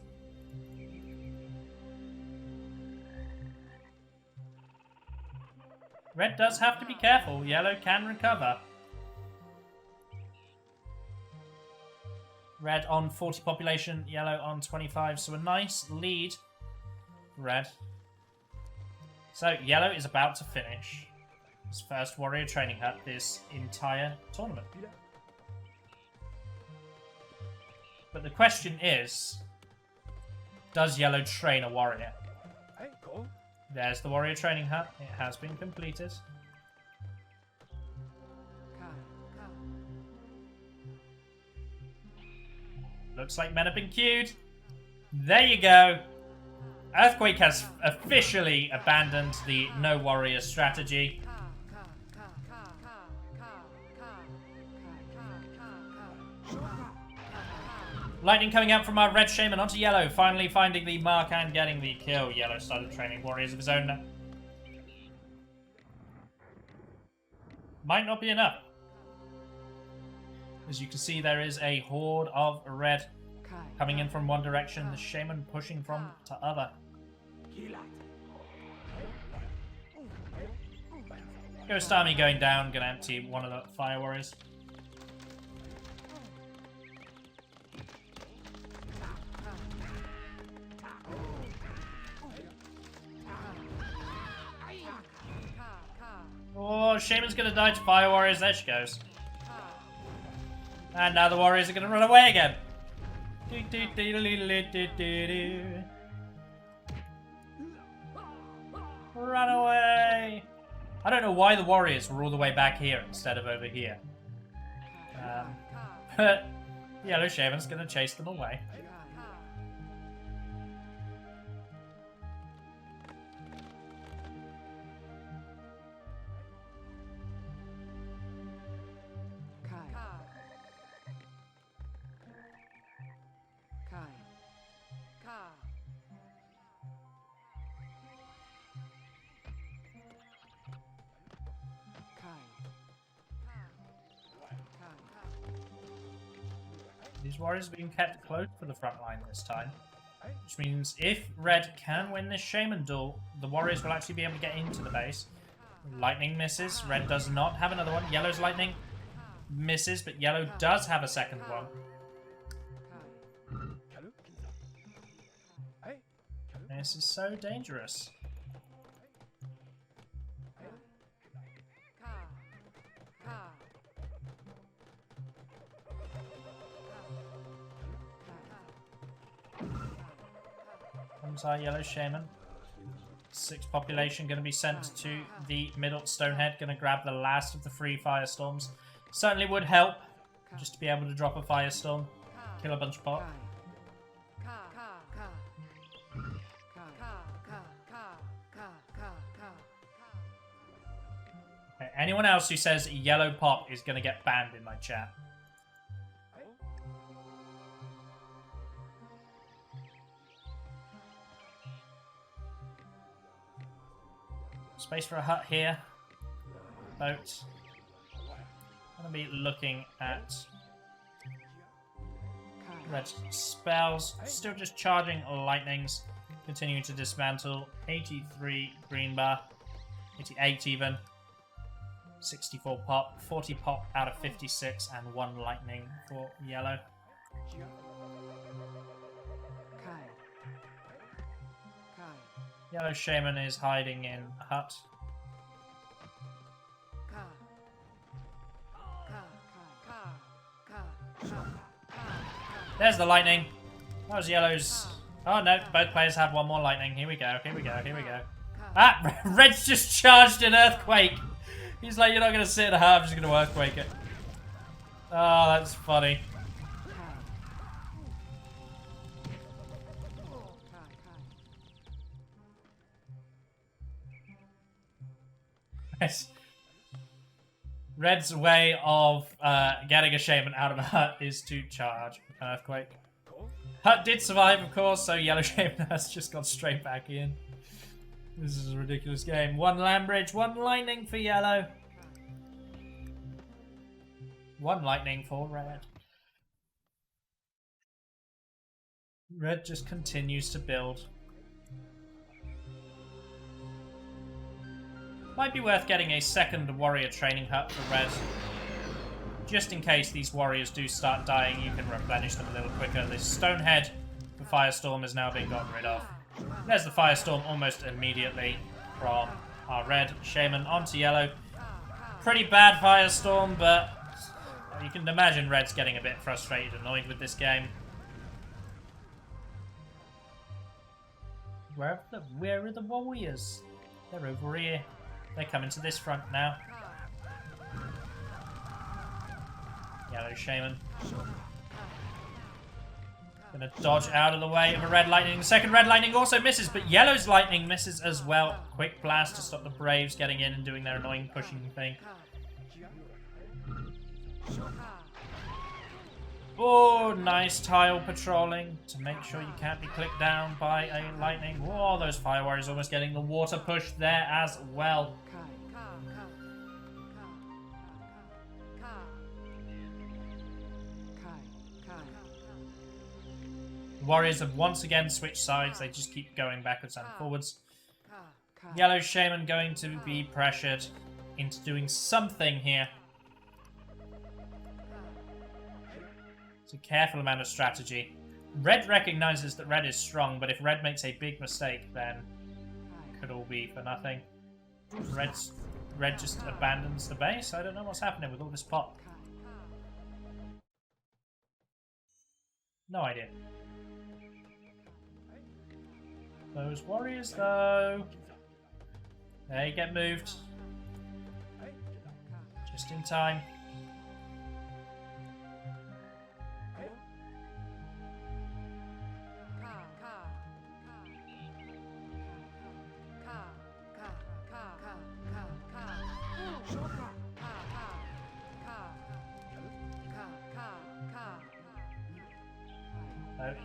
Red does have to be careful. Yellow can recover. Red on 40 population, yellow on 25. So a nice lead. Red. So yellow is about to finish his first warrior training hut this entire tournament. But the question is, does yellow train a warrior? There's the warrior training hut. It has been completed. Looks like men have been queued. There you go. Earthquake has officially abandoned the no warrior strategy. Lightning coming out from our red shaman onto yellow, finally finding the mark and getting the kill. Yellow started training warriors of his own now. Might not be enough. As you can see, there is a horde of red coming in from one direction, the shaman pushing from to other. Ghost Army going down, gonna empty one of the fire warriors. Oh, Shaman's gonna die to fire warriors. There she goes. And now the warriors are gonna run away again. Run away! I don't know why the warriors were all the way back here instead of over here. But Yellow Shaman's gonna chase them away. These warriors are being kept close to the front line this time. Which means if Red can win this Shaman duel, the warriors will actually be able to get into the base. Lightning misses. Red does not have another one. Yellow's lightning misses, but Yellow does have a second one. This is so dangerous. Comes our Yellow Shaman. 6 population going to be sent to the middle Stonehead. Going to grab the last of the 3 firestorms. Certainly would help just to be able to drop a firestorm. Kill a bunch of pop. Okay, anyone else who says yellow pop is going to get banned in my chat. Space for a hut here. Boat. I'm going to be looking at red spells. Still just charging lightnings. Continuing to dismantle. 83 green bar. 88 even. 64 pop. 40 pop out of 56 and 1 lightning for yellow. Yellow Shaman is hiding in a hut. There's the lightning. That was Yellow's. Oh no, both players have 1 more lightning. Here we go, here we go, here we go. Ah, Red's just charged an earthquake. He's like, you're not going to sit in a hut, I'm just going to earthquake it. Oh, that's funny. Red's way of getting a Shaman out of a hut is to charge an earthquake. Hut did survive, of course, so Yellow Shaman has just gone straight back in. This is a ridiculous game. 1 land bridge, 1 lightning for Yellow. 1 lightning for Red. Red just continues to build. Might be worth getting a second warrior training hut for red. Just in case these warriors do start dying, you can replenish them a little quicker. This Stonehead for Firestorm has now been gotten rid of. There's the Firestorm almost immediately from our red shaman onto yellow. Pretty bad Firestorm, but you can imagine red's getting a bit frustrated, annoyed with this game. Where are the warriors? They're over here. They're coming to this front now. Yellow shaman. Gonna dodge out of the way of a red lightning. The second red lightning also misses, but yellow's lightning misses as well. Quick blast to stop the Braves getting in and doing their annoying pushing thing. Oh, nice tile patrolling to make sure you can't be clicked down by a lightning. Whoa, those fire warriors almost getting the water push there as well. The warriors have once again switched sides. They just keep going backwards and forwards. Yellow shaman going to be pressured into doing something here. It's a careful amount of strategy. Red recognizes that red is strong, but if red makes a big mistake, then it could all be for nothing. Red just abandons the base. I don't know what's happening with all this pop. No idea. Those warriors, though, they get moved. Just in time.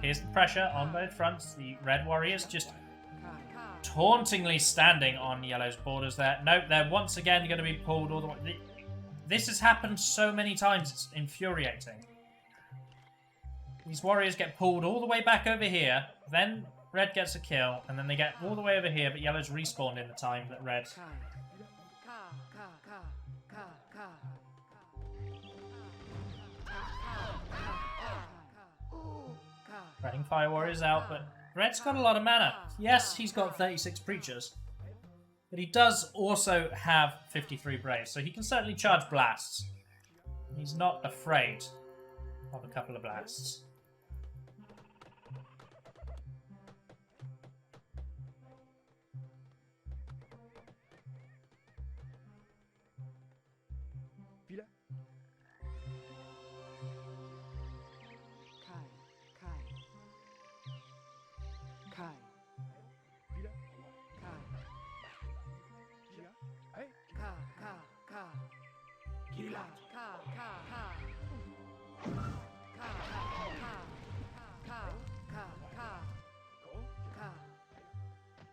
Here's the pressure on both fronts. The red warriors just tauntingly standing on yellow's borders there. Nope, they're once again going to be pulled all the way. This has happened so many times, it's infuriating. These warriors get pulled all the way back over here, then red gets a kill, and then they get all the way over here, but yellow's respawned in the time that red... Running fire warriors out, but red's got a lot of mana. Yes, he's got 36 preachers, but he does also have 53 braves, so he can certainly charge blasts. He's not afraid of a couple of blasts.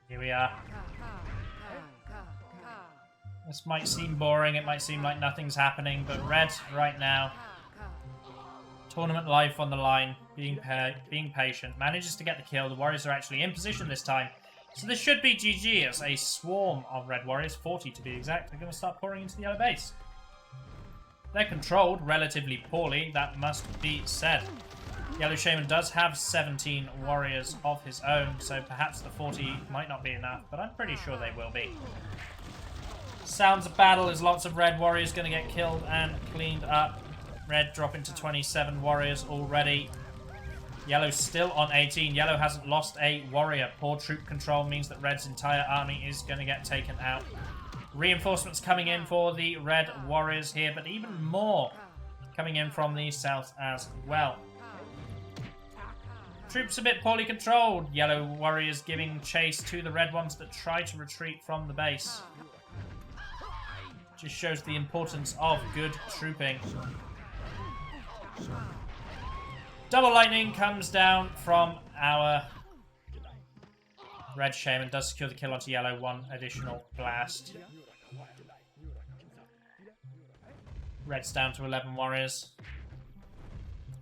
Here we are. This might seem boring, it might seem like nothing's happening, but red right now, tournament life on the line, being patient, manages to get the kill. The warriors are actually in position this time, so this should be GG as a swarm of red warriors, 40 to be exact, are going to start pouring into the yellow base. They're controlled relatively poorly, that must be said. Yellow Shaman does have 17 warriors of his own, so perhaps the 40 might not be enough, but I'm pretty sure they will be. Sounds of battle as lots of red warriors going to get killed and cleaned up. Red dropping to 27 warriors already. Yellow still on 18. Yellow hasn't lost a warrior. Poor troop control means that red's entire army is going to get taken out. Reinforcements coming in for the red warriors here, but even more coming in from the south as well. Troops a bit poorly controlled. Yellow warriors giving chase to the red ones that try to retreat from the base. Just shows the importance of good trooping. Double lightning comes down from our red shaman. Does secure the kill onto yellow. One additional blast. Red's down to 11 warriors.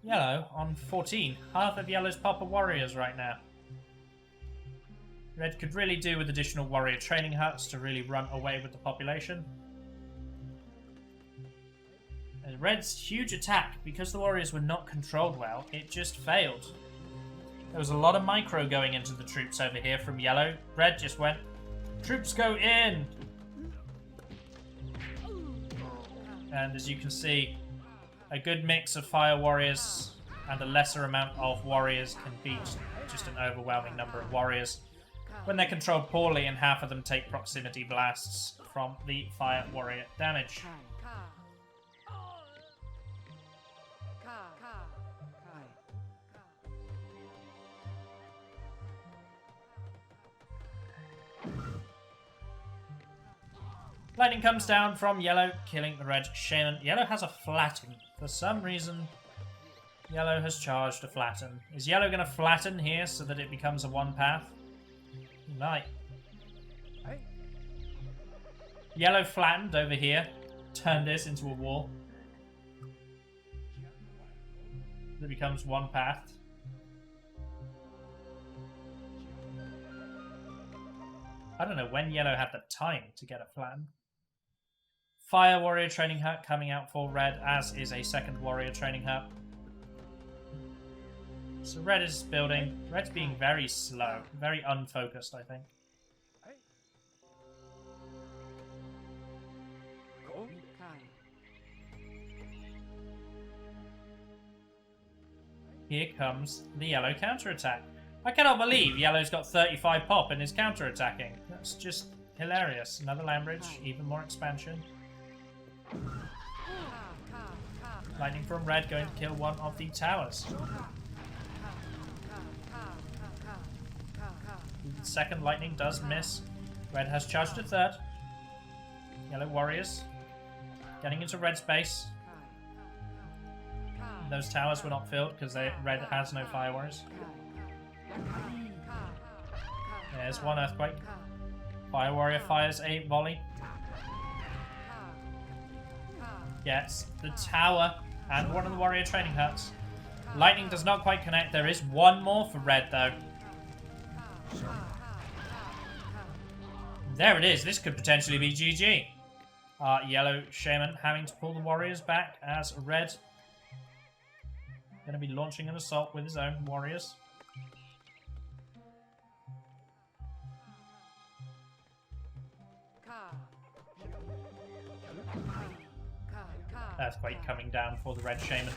Yellow on 14. Half of yellow's Papa warriors right now. Red could really do with additional warrior training huts to really run away with the population. And Red's huge attack, because the warriors were not controlled well, it just failed. There was a lot of micro going into the troops over here from Yellow. Red just went, troops go in! And as you can see, a good mix of fire warriors and a lesser amount of warriors can beat just an overwhelming number of warriors when they're controlled poorly, and half of them take proximity blasts from the fire warrior damage. Lightning comes down from Yellow, killing the Red Shaman. Yellow has a flatten. For some reason, Yellow has charged a flatten. Is Yellow going to flatten here so that it becomes a one path? He might. Yellow flattened over here. Turned this into a wall. It becomes one path. I don't know when Yellow had the time to get a flatten. Fire warrior training hut coming out for Red, as is a second warrior training hut. So Red is building. Red's being very slow, very unfocused, I think. Here comes the Yellow counterattack. I cannot believe Yellow's got 35 pop and is counterattacking. That's just hilarious. Another land bridge, even more expansion. Lightning from Red going to kill one of the towers. The second lightning does miss. Red has charged a third. Yellow warriors getting into Red's base. Those towers were not filled because Red has no fire warriors. There's one earthquake. Fire warrior fires a volley. Gets the tower and one of the warrior training huts. Lightning does not quite connect. There is one more for Red though. There it is. This could potentially be GG. Yellow Shaman having to pull the warriors back as Red going to be launching an assault with his own warriors. Earthquake coming down for the Red Shaman.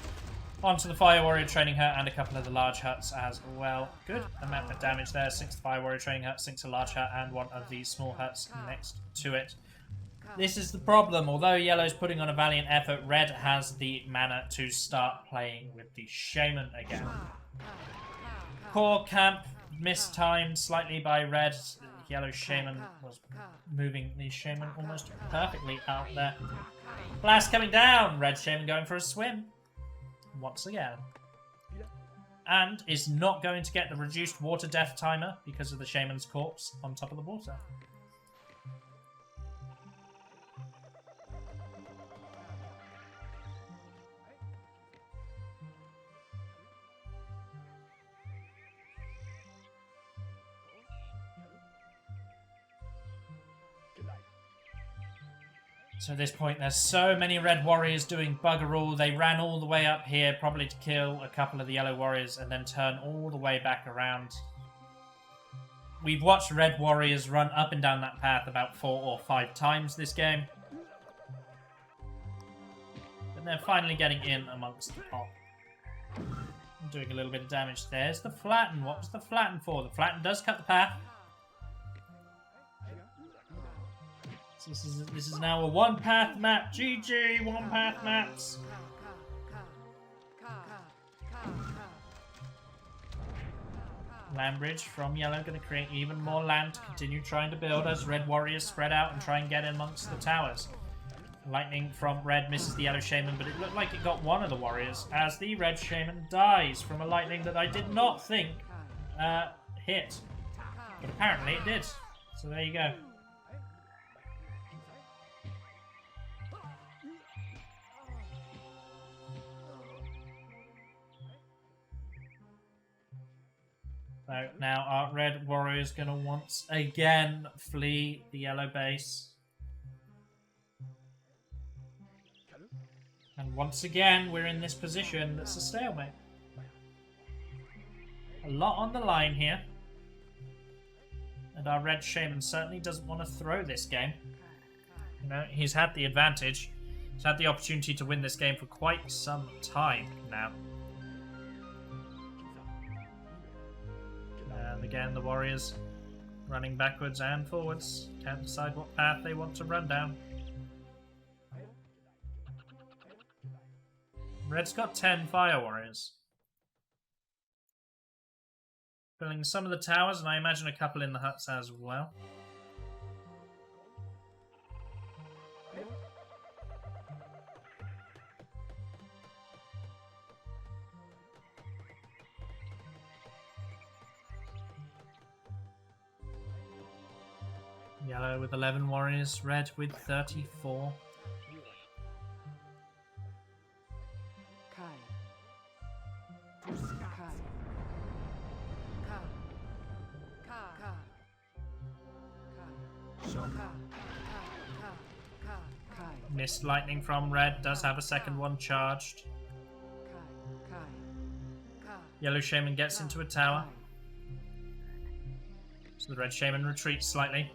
Onto the Fire Warrior Training Hut and a couple of the large huts as well. Good amount of damage there. Sinks the Fire Warrior Training Hut, sinks a large hut, and one of these small huts next to it. This is the problem. Although Yellow's putting on a valiant effort, Red has the mana to start playing with the Shaman again. Core camp mistimed slightly by Red. Yellow Shaman was moving the Shaman almost perfectly out there. Blast coming down. Red Shaman going for a swim. Once again. And is not going to get the reduced water death timer because of the Shaman's corpse on top of the water. So at this point, there's so many Red Warriors doing bugger all. They ran all the way up here, probably to kill a couple of the Yellow Warriors, and then turn all the way back around. We've watched Red Warriors run up and down that path about 4 or 5 times this game. But they're finally getting in amongst the pop. Doing a little bit of damage. There's the flatten. What was the flatten for? The flatten does cut the path. This is now a one-path map. GG, one-path maps. Land bridge from Yellow, going to create even more land to continue trying to build as Red Warriors spread out and try and get in amongst the towers. Lightning from Red misses the Yellow Shaman, but it looked like it got one of the Warriors as the Red Shaman dies from a lightning that I did not think hit. But apparently it did. So there you go. No, now our red warrior is going to once again flee the yellow base. And once again, we're in this position that's a stalemate. A lot on the line here. And our red shaman certainly doesn't want to throw this game. You know, he's had the advantage. He's had the opportunity to win this game for quite some time now. And again, the warriors running backwards and forwards. Can't decide what path they want to run down. Red's got 10 fire warriors. Filling some of the towers, and I imagine a couple in the huts as well. Yellow with 11 warriors, red with 34. Missed lightning from red, does have a second one charged. Yellow shaman gets into a tower. So the red shaman retreats slightly.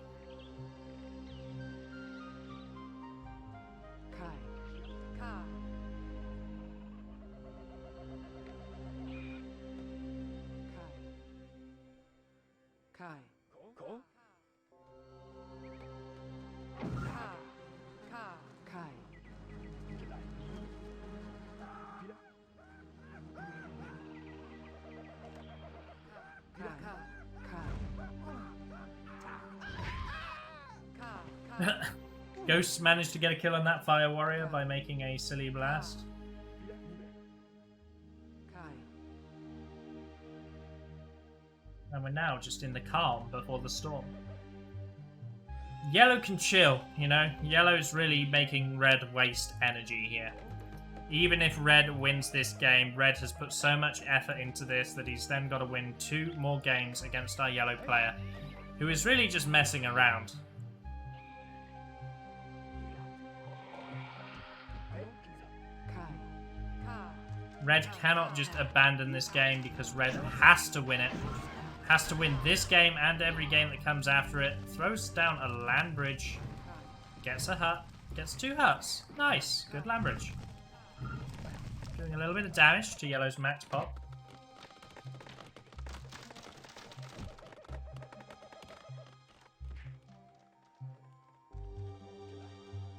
Ghosts managed to get a kill on that fire warrior by making a silly blast. And we're now just in the calm before the storm. Yellow can chill, you know. Yellow's really making red waste energy here. Even if red wins this game, red has put so much effort into this that he's then got to win 2 more games against our yellow player, who is really just messing around. Red cannot just abandon this game because red has to win it. Has to win this game and every game that comes after it. Throws down a land bridge. Gets a hut. Gets 2 huts. Nice. Good land bridge. Doing a little bit of damage to yellow's max pop.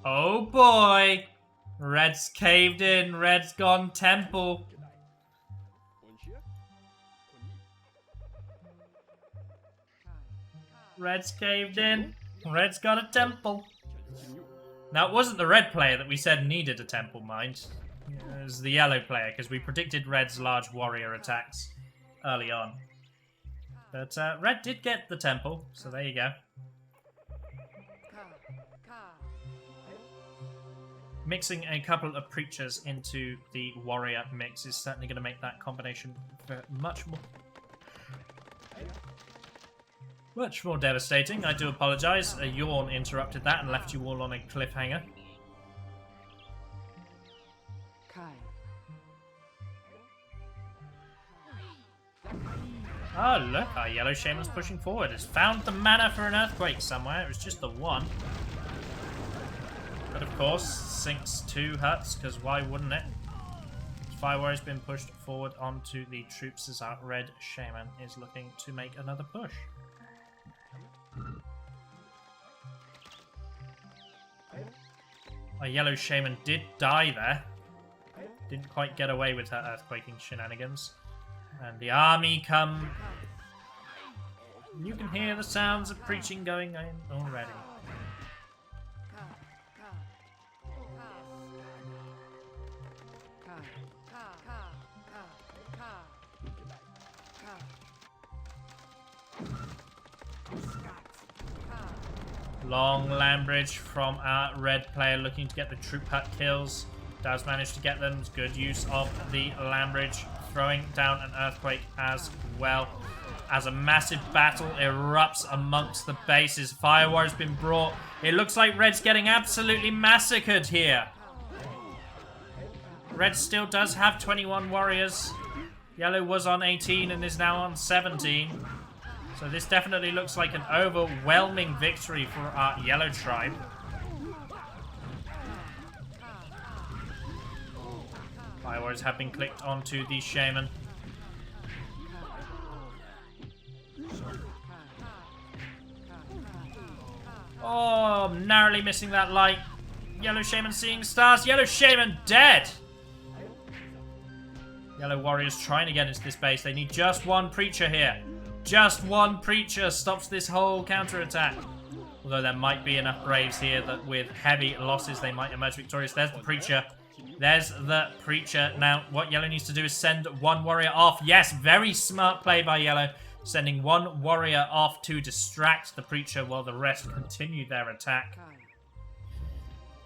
Oh boy! Red's caved in. Red's gone temple. Red's caved in. Red's got a temple. Now, it wasn't the red player that we said needed a temple, mind. It was the yellow player, because we predicted red's large warrior attacks early on. But red did get the temple, so there you go. Mixing a couple of preachers into the warrior mix is certainly going to make that combination much more devastating. I do apologise. A yawn interrupted that and left you all on a cliffhanger. Oh, look, our yellow shaman's pushing forward. It's found the mana for an earthquake somewhere. It was just the one. But of course, sinks 2 huts, because why wouldn't it? Fire warrior's been pushed forward onto the troops as our red shaman is looking to make another push. Our yellow shaman did die there. Didn't quite get away with her earthquaking shenanigans. And the army come. You can hear the sounds of preaching going on already. Long land bridge from our red player looking to get the troop hut kills. Does manage to get them. Good use of the land bridge. Throwing down an earthquake as well. as a massive battle erupts amongst the bases. Fire Warrior's been brought. It looks like Red's getting absolutely massacred here. Red still does have 21 warriors. Yellow was on 18 and is now on 17. So this definitely looks like an overwhelming victory for our Yellow tribe. Fire Warriors have been clicked onto the Shaman. Oh, narrowly missing that light. Yellow Shaman seeing stars. Yellow Shaman dead. Yellow Warriors trying to get into this base. They need just one Preacher here. Just one Preacher stops this whole counterattack. Although there might be enough Braves here that with heavy losses they might emerge victorious. There's the Preacher. There's the Preacher. Now, what Yellow needs to do is send one warrior off. Yes, very smart play by Yellow. Sending one warrior off to distract the Preacher while the rest continue their attack.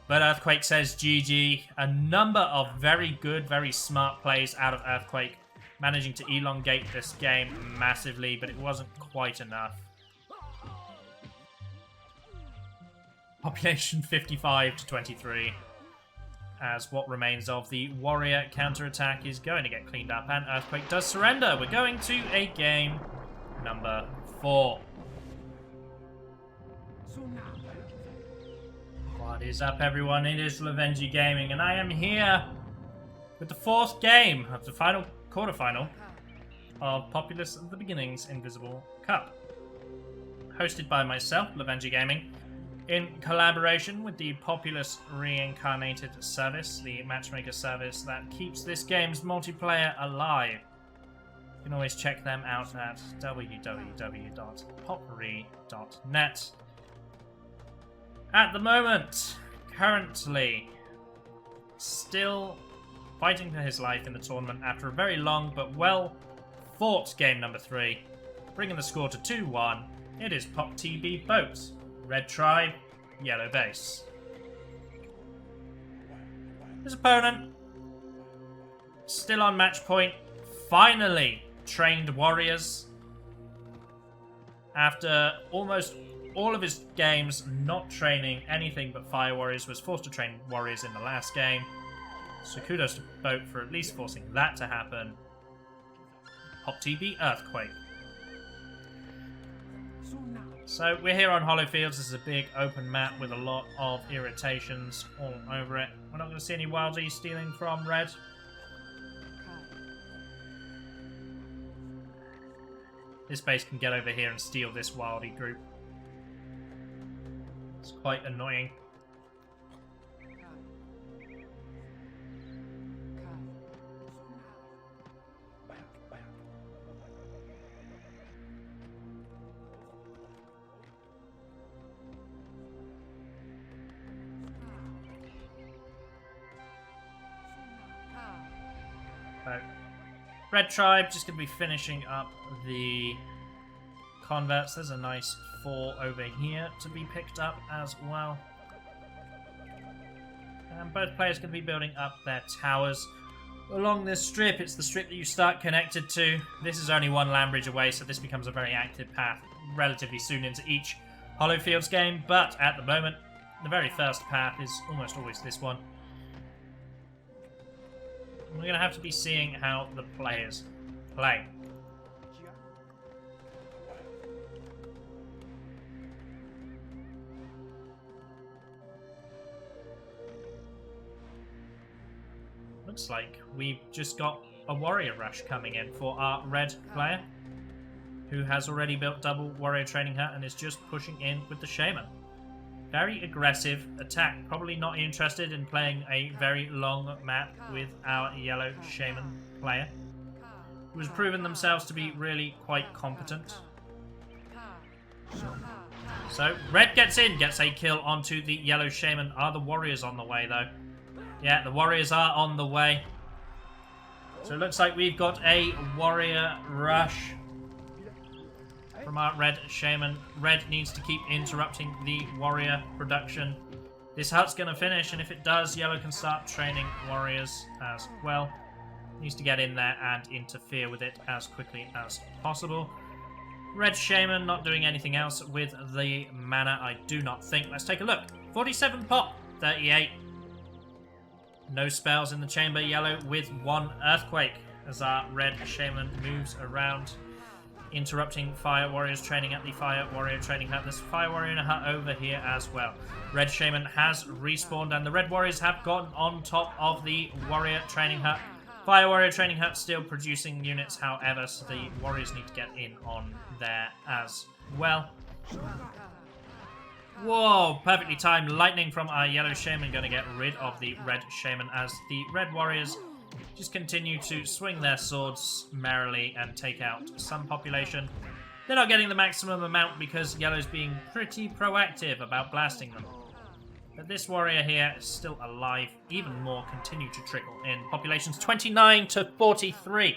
But Earthquake says GG. A number of very good, very smart plays out of Earthquake. Managing to elongate this game massively, but it wasn't quite enough. Population 55 to 23. As what remains of the warrior counterattack is going to get cleaned up, and Earthquake does surrender. We're going to a game number 4. What is up, everyone? It is Lovenji Gaming, and I am here with the 4th game of the final quarterfinal of Populous of the Beginnings Invisible Cup. Hosted by myself, Lovenji Gaming, in collaboration with the Populous Reincarnated Service, the matchmaker service that keeps this game's multiplayer alive. You can always check them out at www.popre.net. At the moment, currently, still fighting for his life in the tournament after a very long but well-fought game number 3, bringing the score to 2-1. It is Pop TB Boat. Red tribe, yellow base. His opponent, still on match point, finally trained warriors. After almost all of his games not training anything but fire warriors, was forced to train warriors in the last game. So kudos to Boat for at least forcing that to happen. Pop TB Earthquake. So we're here on Hollow Fields. This is a big open map with a lot of irritations all over it. We're not going to see any Wildies stealing from Red. This base can get over here and steal this Wildie group. It's quite annoying. So, Red Tribe just going to be finishing up the converts. There's a nice 4 over here to be picked up as well. And both players going to be building up their towers along this strip. It's the strip that you start connected to. This is only one land bridge away, so this becomes a very active path relatively soon into each Hollow Fields game. But at the moment, the very first path is almost always this one. We're going to have to be seeing how the players play. Looks like we've just got a warrior rush coming in for our red player, who has already built double warrior training hut and is just pushing in with the shaman. Very aggressive attack. Probably not interested in playing a very long map with our yellow shaman player, who has proven themselves to be really quite competent. So red gets in, gets a kill onto the yellow shaman. Are the warriors on the way though? Yeah, the warriors are on the way. So it looks like we've got a warrior rush from our red shaman. Red needs to keep interrupting the warrior production. This hut's going to finish, and if it does, yellow can start training warriors as well. Needs to get in there and interfere with it as quickly as possible. Red Shaman not doing anything else with the mana, I do not think. Let's take a look. 47 pop, 38. No spells in the chamber. Yellow with 1 Earthquake as our Red Shaman moves around, interrupting Fire Warriors training at the Fire Warrior training hut. There's Fire Warrior in a hut over here as well. Red Shaman has respawned and the Red Warriors have gotten on top of the Warrior training hut. Fire Warrior training hut still producing units, however, so the Warriors need to get in on there as well. Whoa, perfectly timed lightning from our Yellow Shaman, going to get rid of the Red Shaman as the Red Warriors just continue to swing their swords merrily and take out some population. They're not getting the maximum amount because Yellow's being pretty proactive about blasting them. But this warrior here is still alive. Even more continue to trickle in. Population's 29 to 43.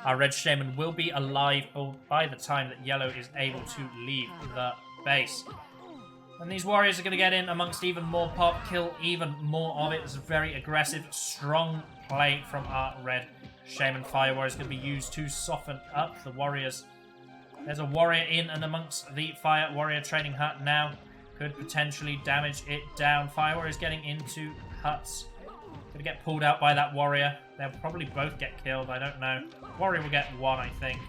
Our Red Shaman will be alive by the time that Yellow is able to leave the base. And these warriors are going to get in amongst even more pop, kill even more of it. It's a very aggressive, strong play from our Red Shaman. Fire Warrior is going to be used to soften up the warriors. There's a warrior in and amongst the Fire Warrior training hut now. Could potentially damage it down. Fire Warrior is getting into huts. Going to get pulled out by that warrior. They'll probably both get killed. I don't know. Warrior will get one, I think.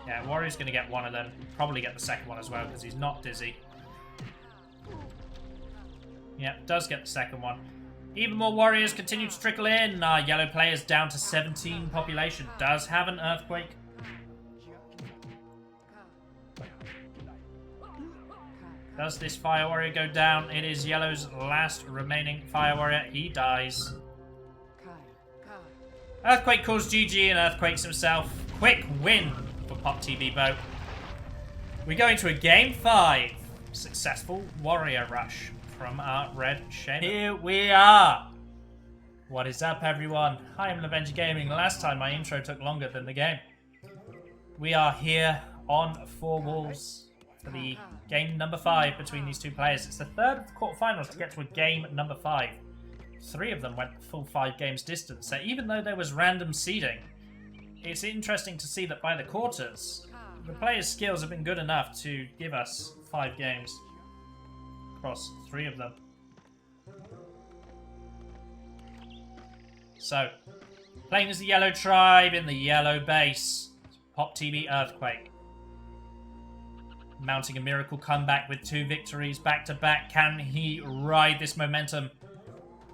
Yeah, Warrior's going to get one of them. Probably get the second one as well because he's not dizzy. Yeah, does get the second one. Even more warriors continue to trickle in. Yellow players down to 17 population. Does have an Earthquake. Does this Fire Warrior go down? It is Yellow's last remaining Fire Warrior. He dies. Earthquake calls GG and Earthquakes himself. Quick win for Pop TV Boat. We go into a game 5. Successful Warrior Rush from our Red Shaman. Here we are. What is up, everyone? Hi, I'm Lovenji Gaming. Last time my intro took longer than the game. We are here on 4 walls for the game number 5 between these two players. It's the third of the quarterfinals to get to a game number 5. 3 of them went the full 5 games distance. So even though there was random seeding, it's interesting to see that by the quarters, the players' skills have been good enough to give us 5 games across 3 of them. So, playing as the Yellow Tribe in the Yellow base. Pop TV Earthquake. Mounting a miracle comeback with 2 victories back to back. Can he ride this momentum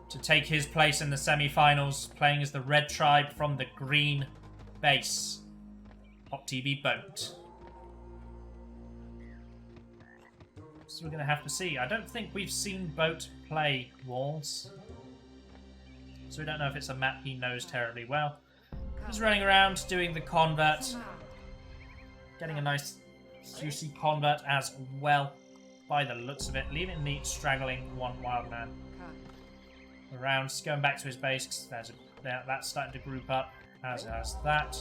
to take his place in the semi-finals? Playing as the Red Tribe from the Green base. Pop TV Boat. So we're going to have to see. I don't think we've seen Boat play Walls. So we don't know if it's a map he knows terribly well. He's running around doing the convert. Getting a nice juicy convert as well by the looks of it. Leaving the straggling 1 wild man around. Just going back to his base because that's starting to group up, as has that.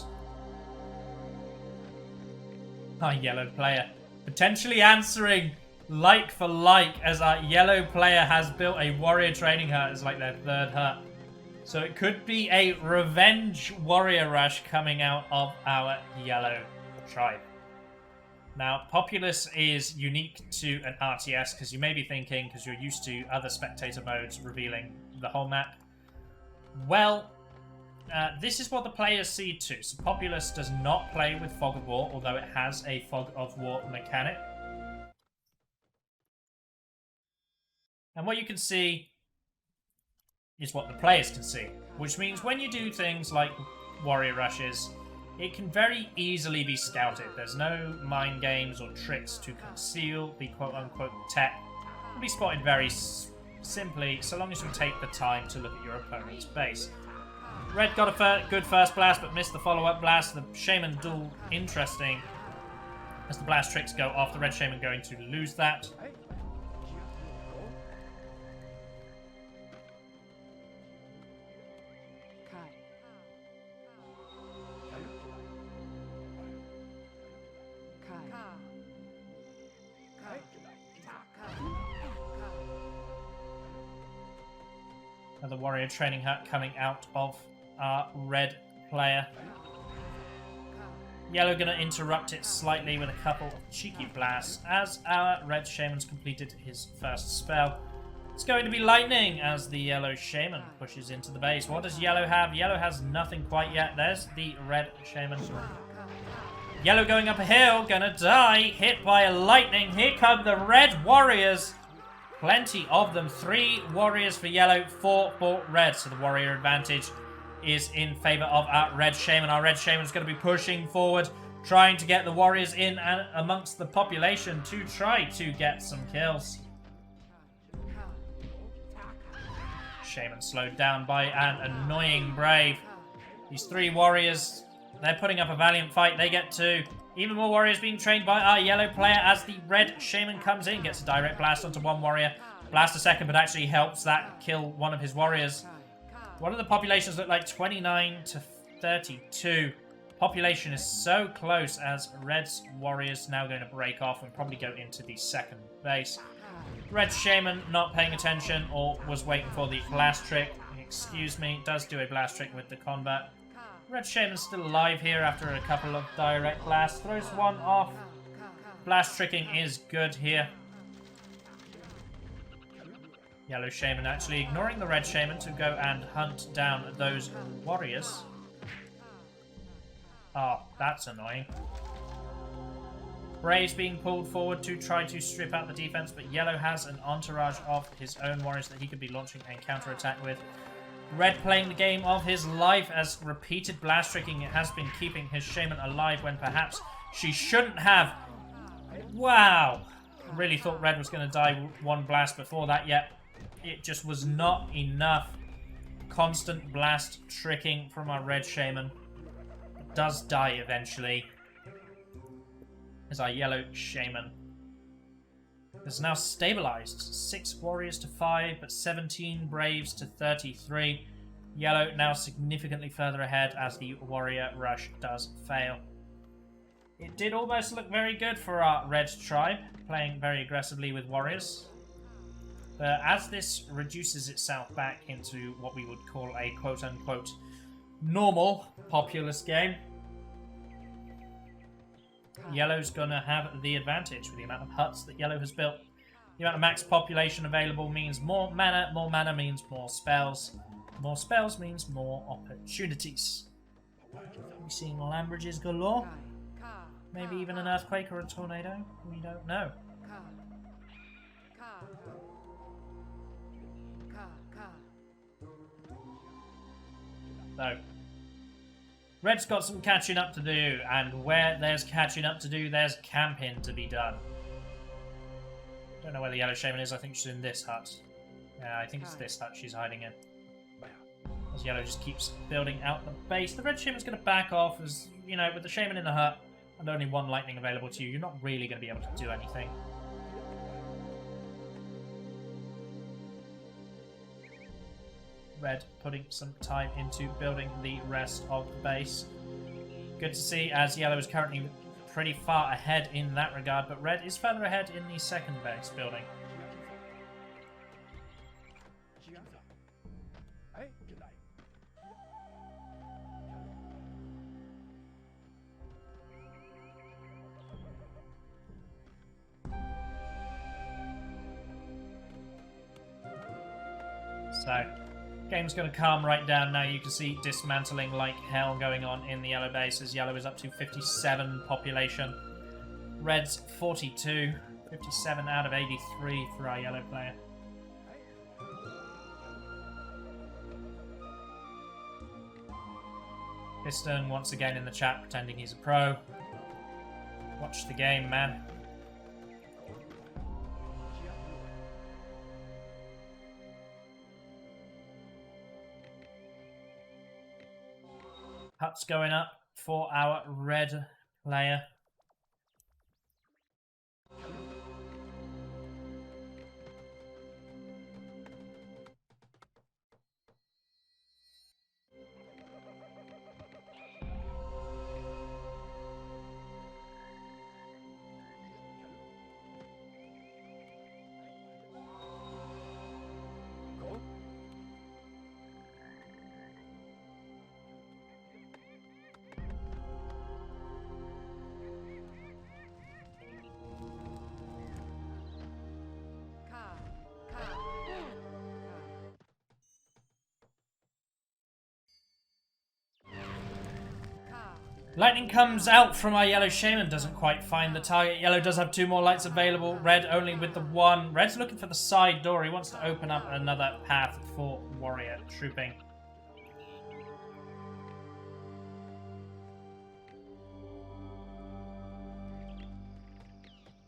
Our Yellow player potentially answering like for like, as our Yellow player has built a Warrior training hut as like their 3rd hut. So it could be a revenge Warrior Rush coming out of our Yellow Tribe. Now, Populous is unique to an RTS because you may be thinking, because you're used to other spectator modes revealing the whole map. Well, this is what the players see too. So Populous does not play with Fog of War, although it has a Fog of War mechanic. And what you can see is what the players can see, which means when you do things like Warrior Rushes, it can very easily be scouted. There's no mind games or tricks to conceal the quote-unquote tech. It can be spotted very simply, so long as you take the time to look at your opponent's base. Red got a good first blast, but missed the follow-up blast. The Shaman duel, interesting. As the blast tricks go off, the Red Shaman going to lose that. The Warrior training hut coming out of our Red player. Yellow gonna interrupt it slightly with a couple of cheeky blasts as our red shaman's completed his first spell. It's going to be lightning as the yellow shaman pushes into the base. What does yellow have? Yellow has nothing quite yet. There's the red shaman. Yellow going up a hill, gonna die, hit by a lightning. Here come the red warriors. Plenty of them. 3 warriors for yellow, 4 for red. So the warrior advantage is in favor of our red shaman. Our red shaman is going to be pushing forward, trying to get the warriors in and amongst the population to try to get some kills. Shaman slowed down by an annoying brave. These 3 warriors, they're putting up a valiant fight. They get 2. Even more warriors being trained by our yellow player as the red shaman comes in, gets a direct blast onto 1 warrior. Blast a second, but actually helps that kill one of his warriors. What do the populations look like? 29 to 32. Population is so close as Red's warriors now going to break off and probably go into the second base. Red shaman not paying attention or was waiting for the blast trick. Excuse me, does do a blast trick with the combat. Red shaman's still alive here after a couple of direct blasts. Throws 1 off. Blast tricking is good here. Yellow shaman actually ignoring the red shaman to go and hunt down those warriors. Oh, that's annoying. Brave's being pulled forward to try to strip out the defense, but yellow has an entourage of his own warriors that he could be launching a counterattack with. Red playing the game of his life as repeated blast tricking has been keeping his shaman alive when perhaps she shouldn't have. Wow! Really thought Red was going to die 1 blast before that, yet it just was not enough. Constant blast tricking from our red shaman. It does die eventually. As our yellow shaman is now stabilized. 6 warriors to 5, but 17 braves to 33. Yellow now significantly further ahead as the warrior rush does fail. It did almost look very good for our red tribe, playing very aggressively with warriors. But as this reduces itself back into what we would call a quote-unquote normal populous game, Yellow's gonna have the advantage with the amount of huts that Yellow has built. The amount of max population available means more mana means more spells means more opportunities. We're seeing land bridges galore. Maybe even an earthquake or a tornado. We don't know. So, Red's got some catching up to do, and where there's catching up to do, there's camping to be done. Don't know where the yellow shaman is. I think she's in this hut. Yeah, I think it's this hut she's hiding in. As yellow just keeps building out the base. The red shaman's going to back off as, you know, with the shaman in the hut and only 1 lightning available to you, you're not really going to be able to do anything. Red putting some time into building the rest of the base. Good to see, as yellow is currently pretty far ahead in that regard, but red is further ahead in the second base building. So, game's going to calm right down now. You can see dismantling like hell going on in the yellow base as yellow is up to 57 population. Red's 42. 57 out of 83 for our yellow player. Piston once again in the chat pretending he's a pro. Watch the game, man. Huts going up for our red player. Lightning comes out from our yellow shaman, doesn't quite find the target. Yellow does have 2 more lights available. Red only with the 1. Red's looking for the side door. He wants to open up another path for warrior trooping.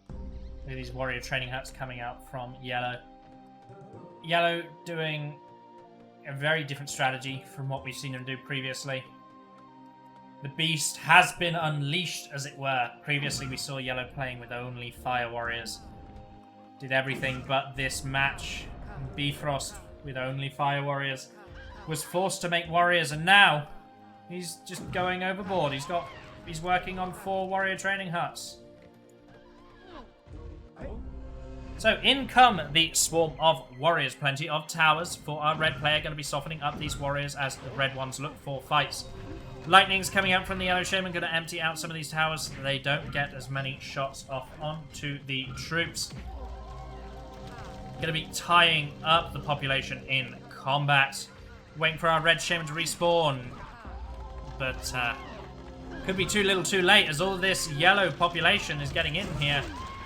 Look at these warrior training huts coming out from yellow. Yellow doing a very different strategy from what we've seen him do previously. The beast has been unleashed, as it were. Previously, we saw yellow playing with only fire warriors. Did everything but this match. Bifrost, with only fire warriors, was forced to make warriors, and now he's just going overboard. He's working on 4 warrior training huts. So in come the swarm of warriors. Plenty of towers for our red player. Going to be softening up these warriors as the red ones look for fights. Lightning's coming out from the yellow shaman, going to empty out some of these towers so they don't get as many shots off onto the troops. Going to be tying up the population in combat. Waiting for our red shaman to respawn. But could be too little too late as all this yellow population is getting in here.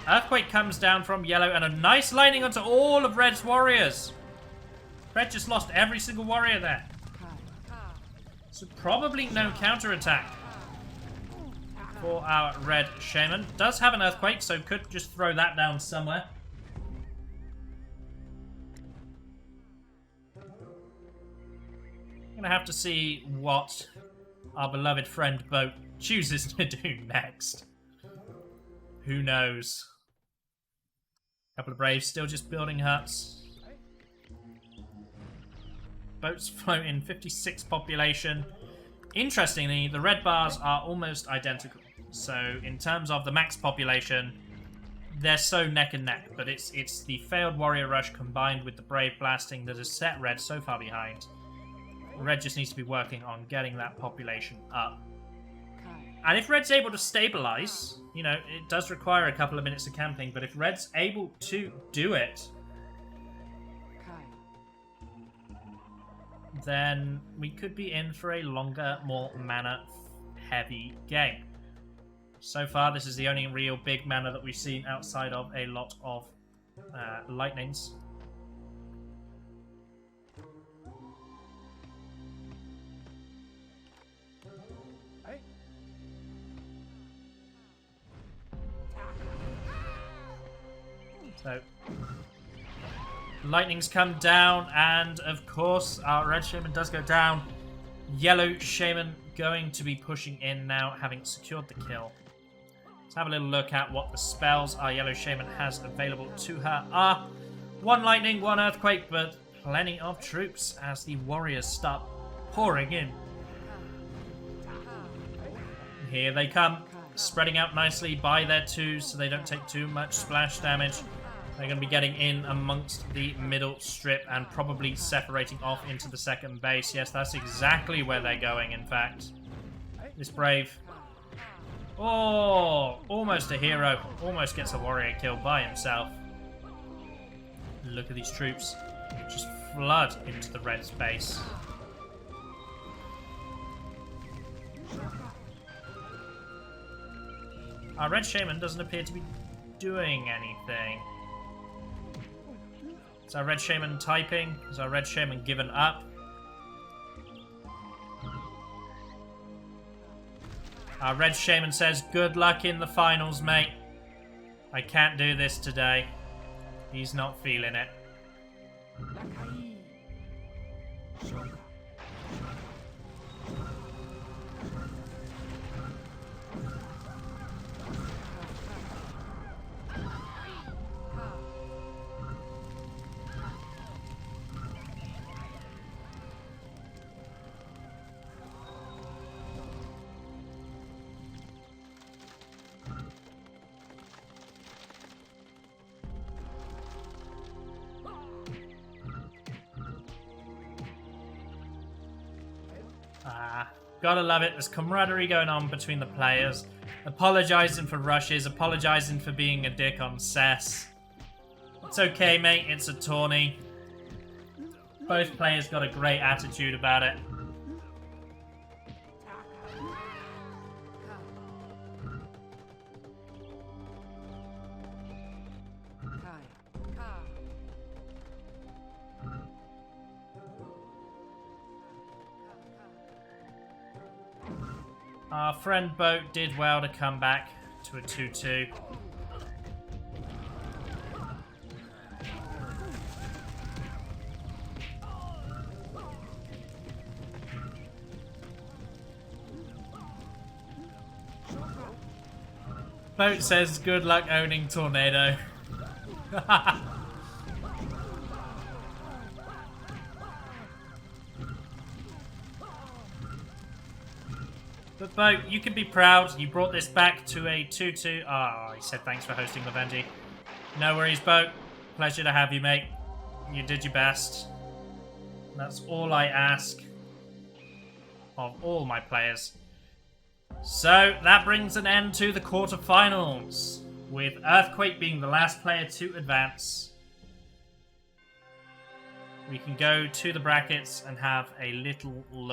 Earthquake comes down from yellow and a nice lightning onto all of red's warriors. Red just lost every single warrior there. So probably no counterattack for our red shaman. Does have an earthquake, so could just throw that down somewhere. I'm gonna have to see what our beloved friend Boat chooses to do next. Who knows? A couple of Braves still just building huts. Boats floating, 56 population. Interestingly, the red bars are almost identical. So in terms of the max population, they're so neck and neck. But it's the failed warrior rush combined with the brave blasting that has set red so far behind. Red just needs to be working on getting that population up. And if red's able to stabilize, you know, it does require a couple of minutes of camping, but if red's able to do it, then we could be in for a longer, more mana-heavy game. So far, this is the only real big mana that we've seen outside of a lot of lightnings. So, lightnings come down, and of course, our red shaman does go down. Yellow shaman going to be pushing in now, having secured the kill. Let's have a little look at what the spells our yellow shaman has available to her. 1 lightning, 1 earthquake, but plenty of troops as the warriors start pouring in. Here they come, spreading out nicely by their 2s so they don't take too much splash damage. They're going to be getting in amongst the middle strip and probably separating off into the second base. Yes, that's exactly where they're going, in fact. This Brave. Oh, almost a hero. Almost gets a warrior kill by himself. Look at these troops. Just flood into the red space. Our red shaman doesn't appear to be doing anything. Is our red shaman typing? Is our red shaman given up? Our red shaman says, good luck in the finals, mate. I can't do this today. He's not feeling it. Gotta love it. There's camaraderie going on between the players. Apologising for rushes, apologising for being a dick on cess. It's okay, mate. It's a tourney. Both players got a great attitude about it. Our friend Boat did well to come back to a 2-2. Boat says, good luck owning Tornado. But Boat, you can be proud. You brought this back to a 2-2. Oh, he said thanks for hosting, Lovenji. No worries, Boat. Pleasure to have you, mate. You did your best. That's all I ask of all my players. So, that brings an end to the quarterfinals, with Earthquake being the last player to advance. We can go to the brackets and have a little look.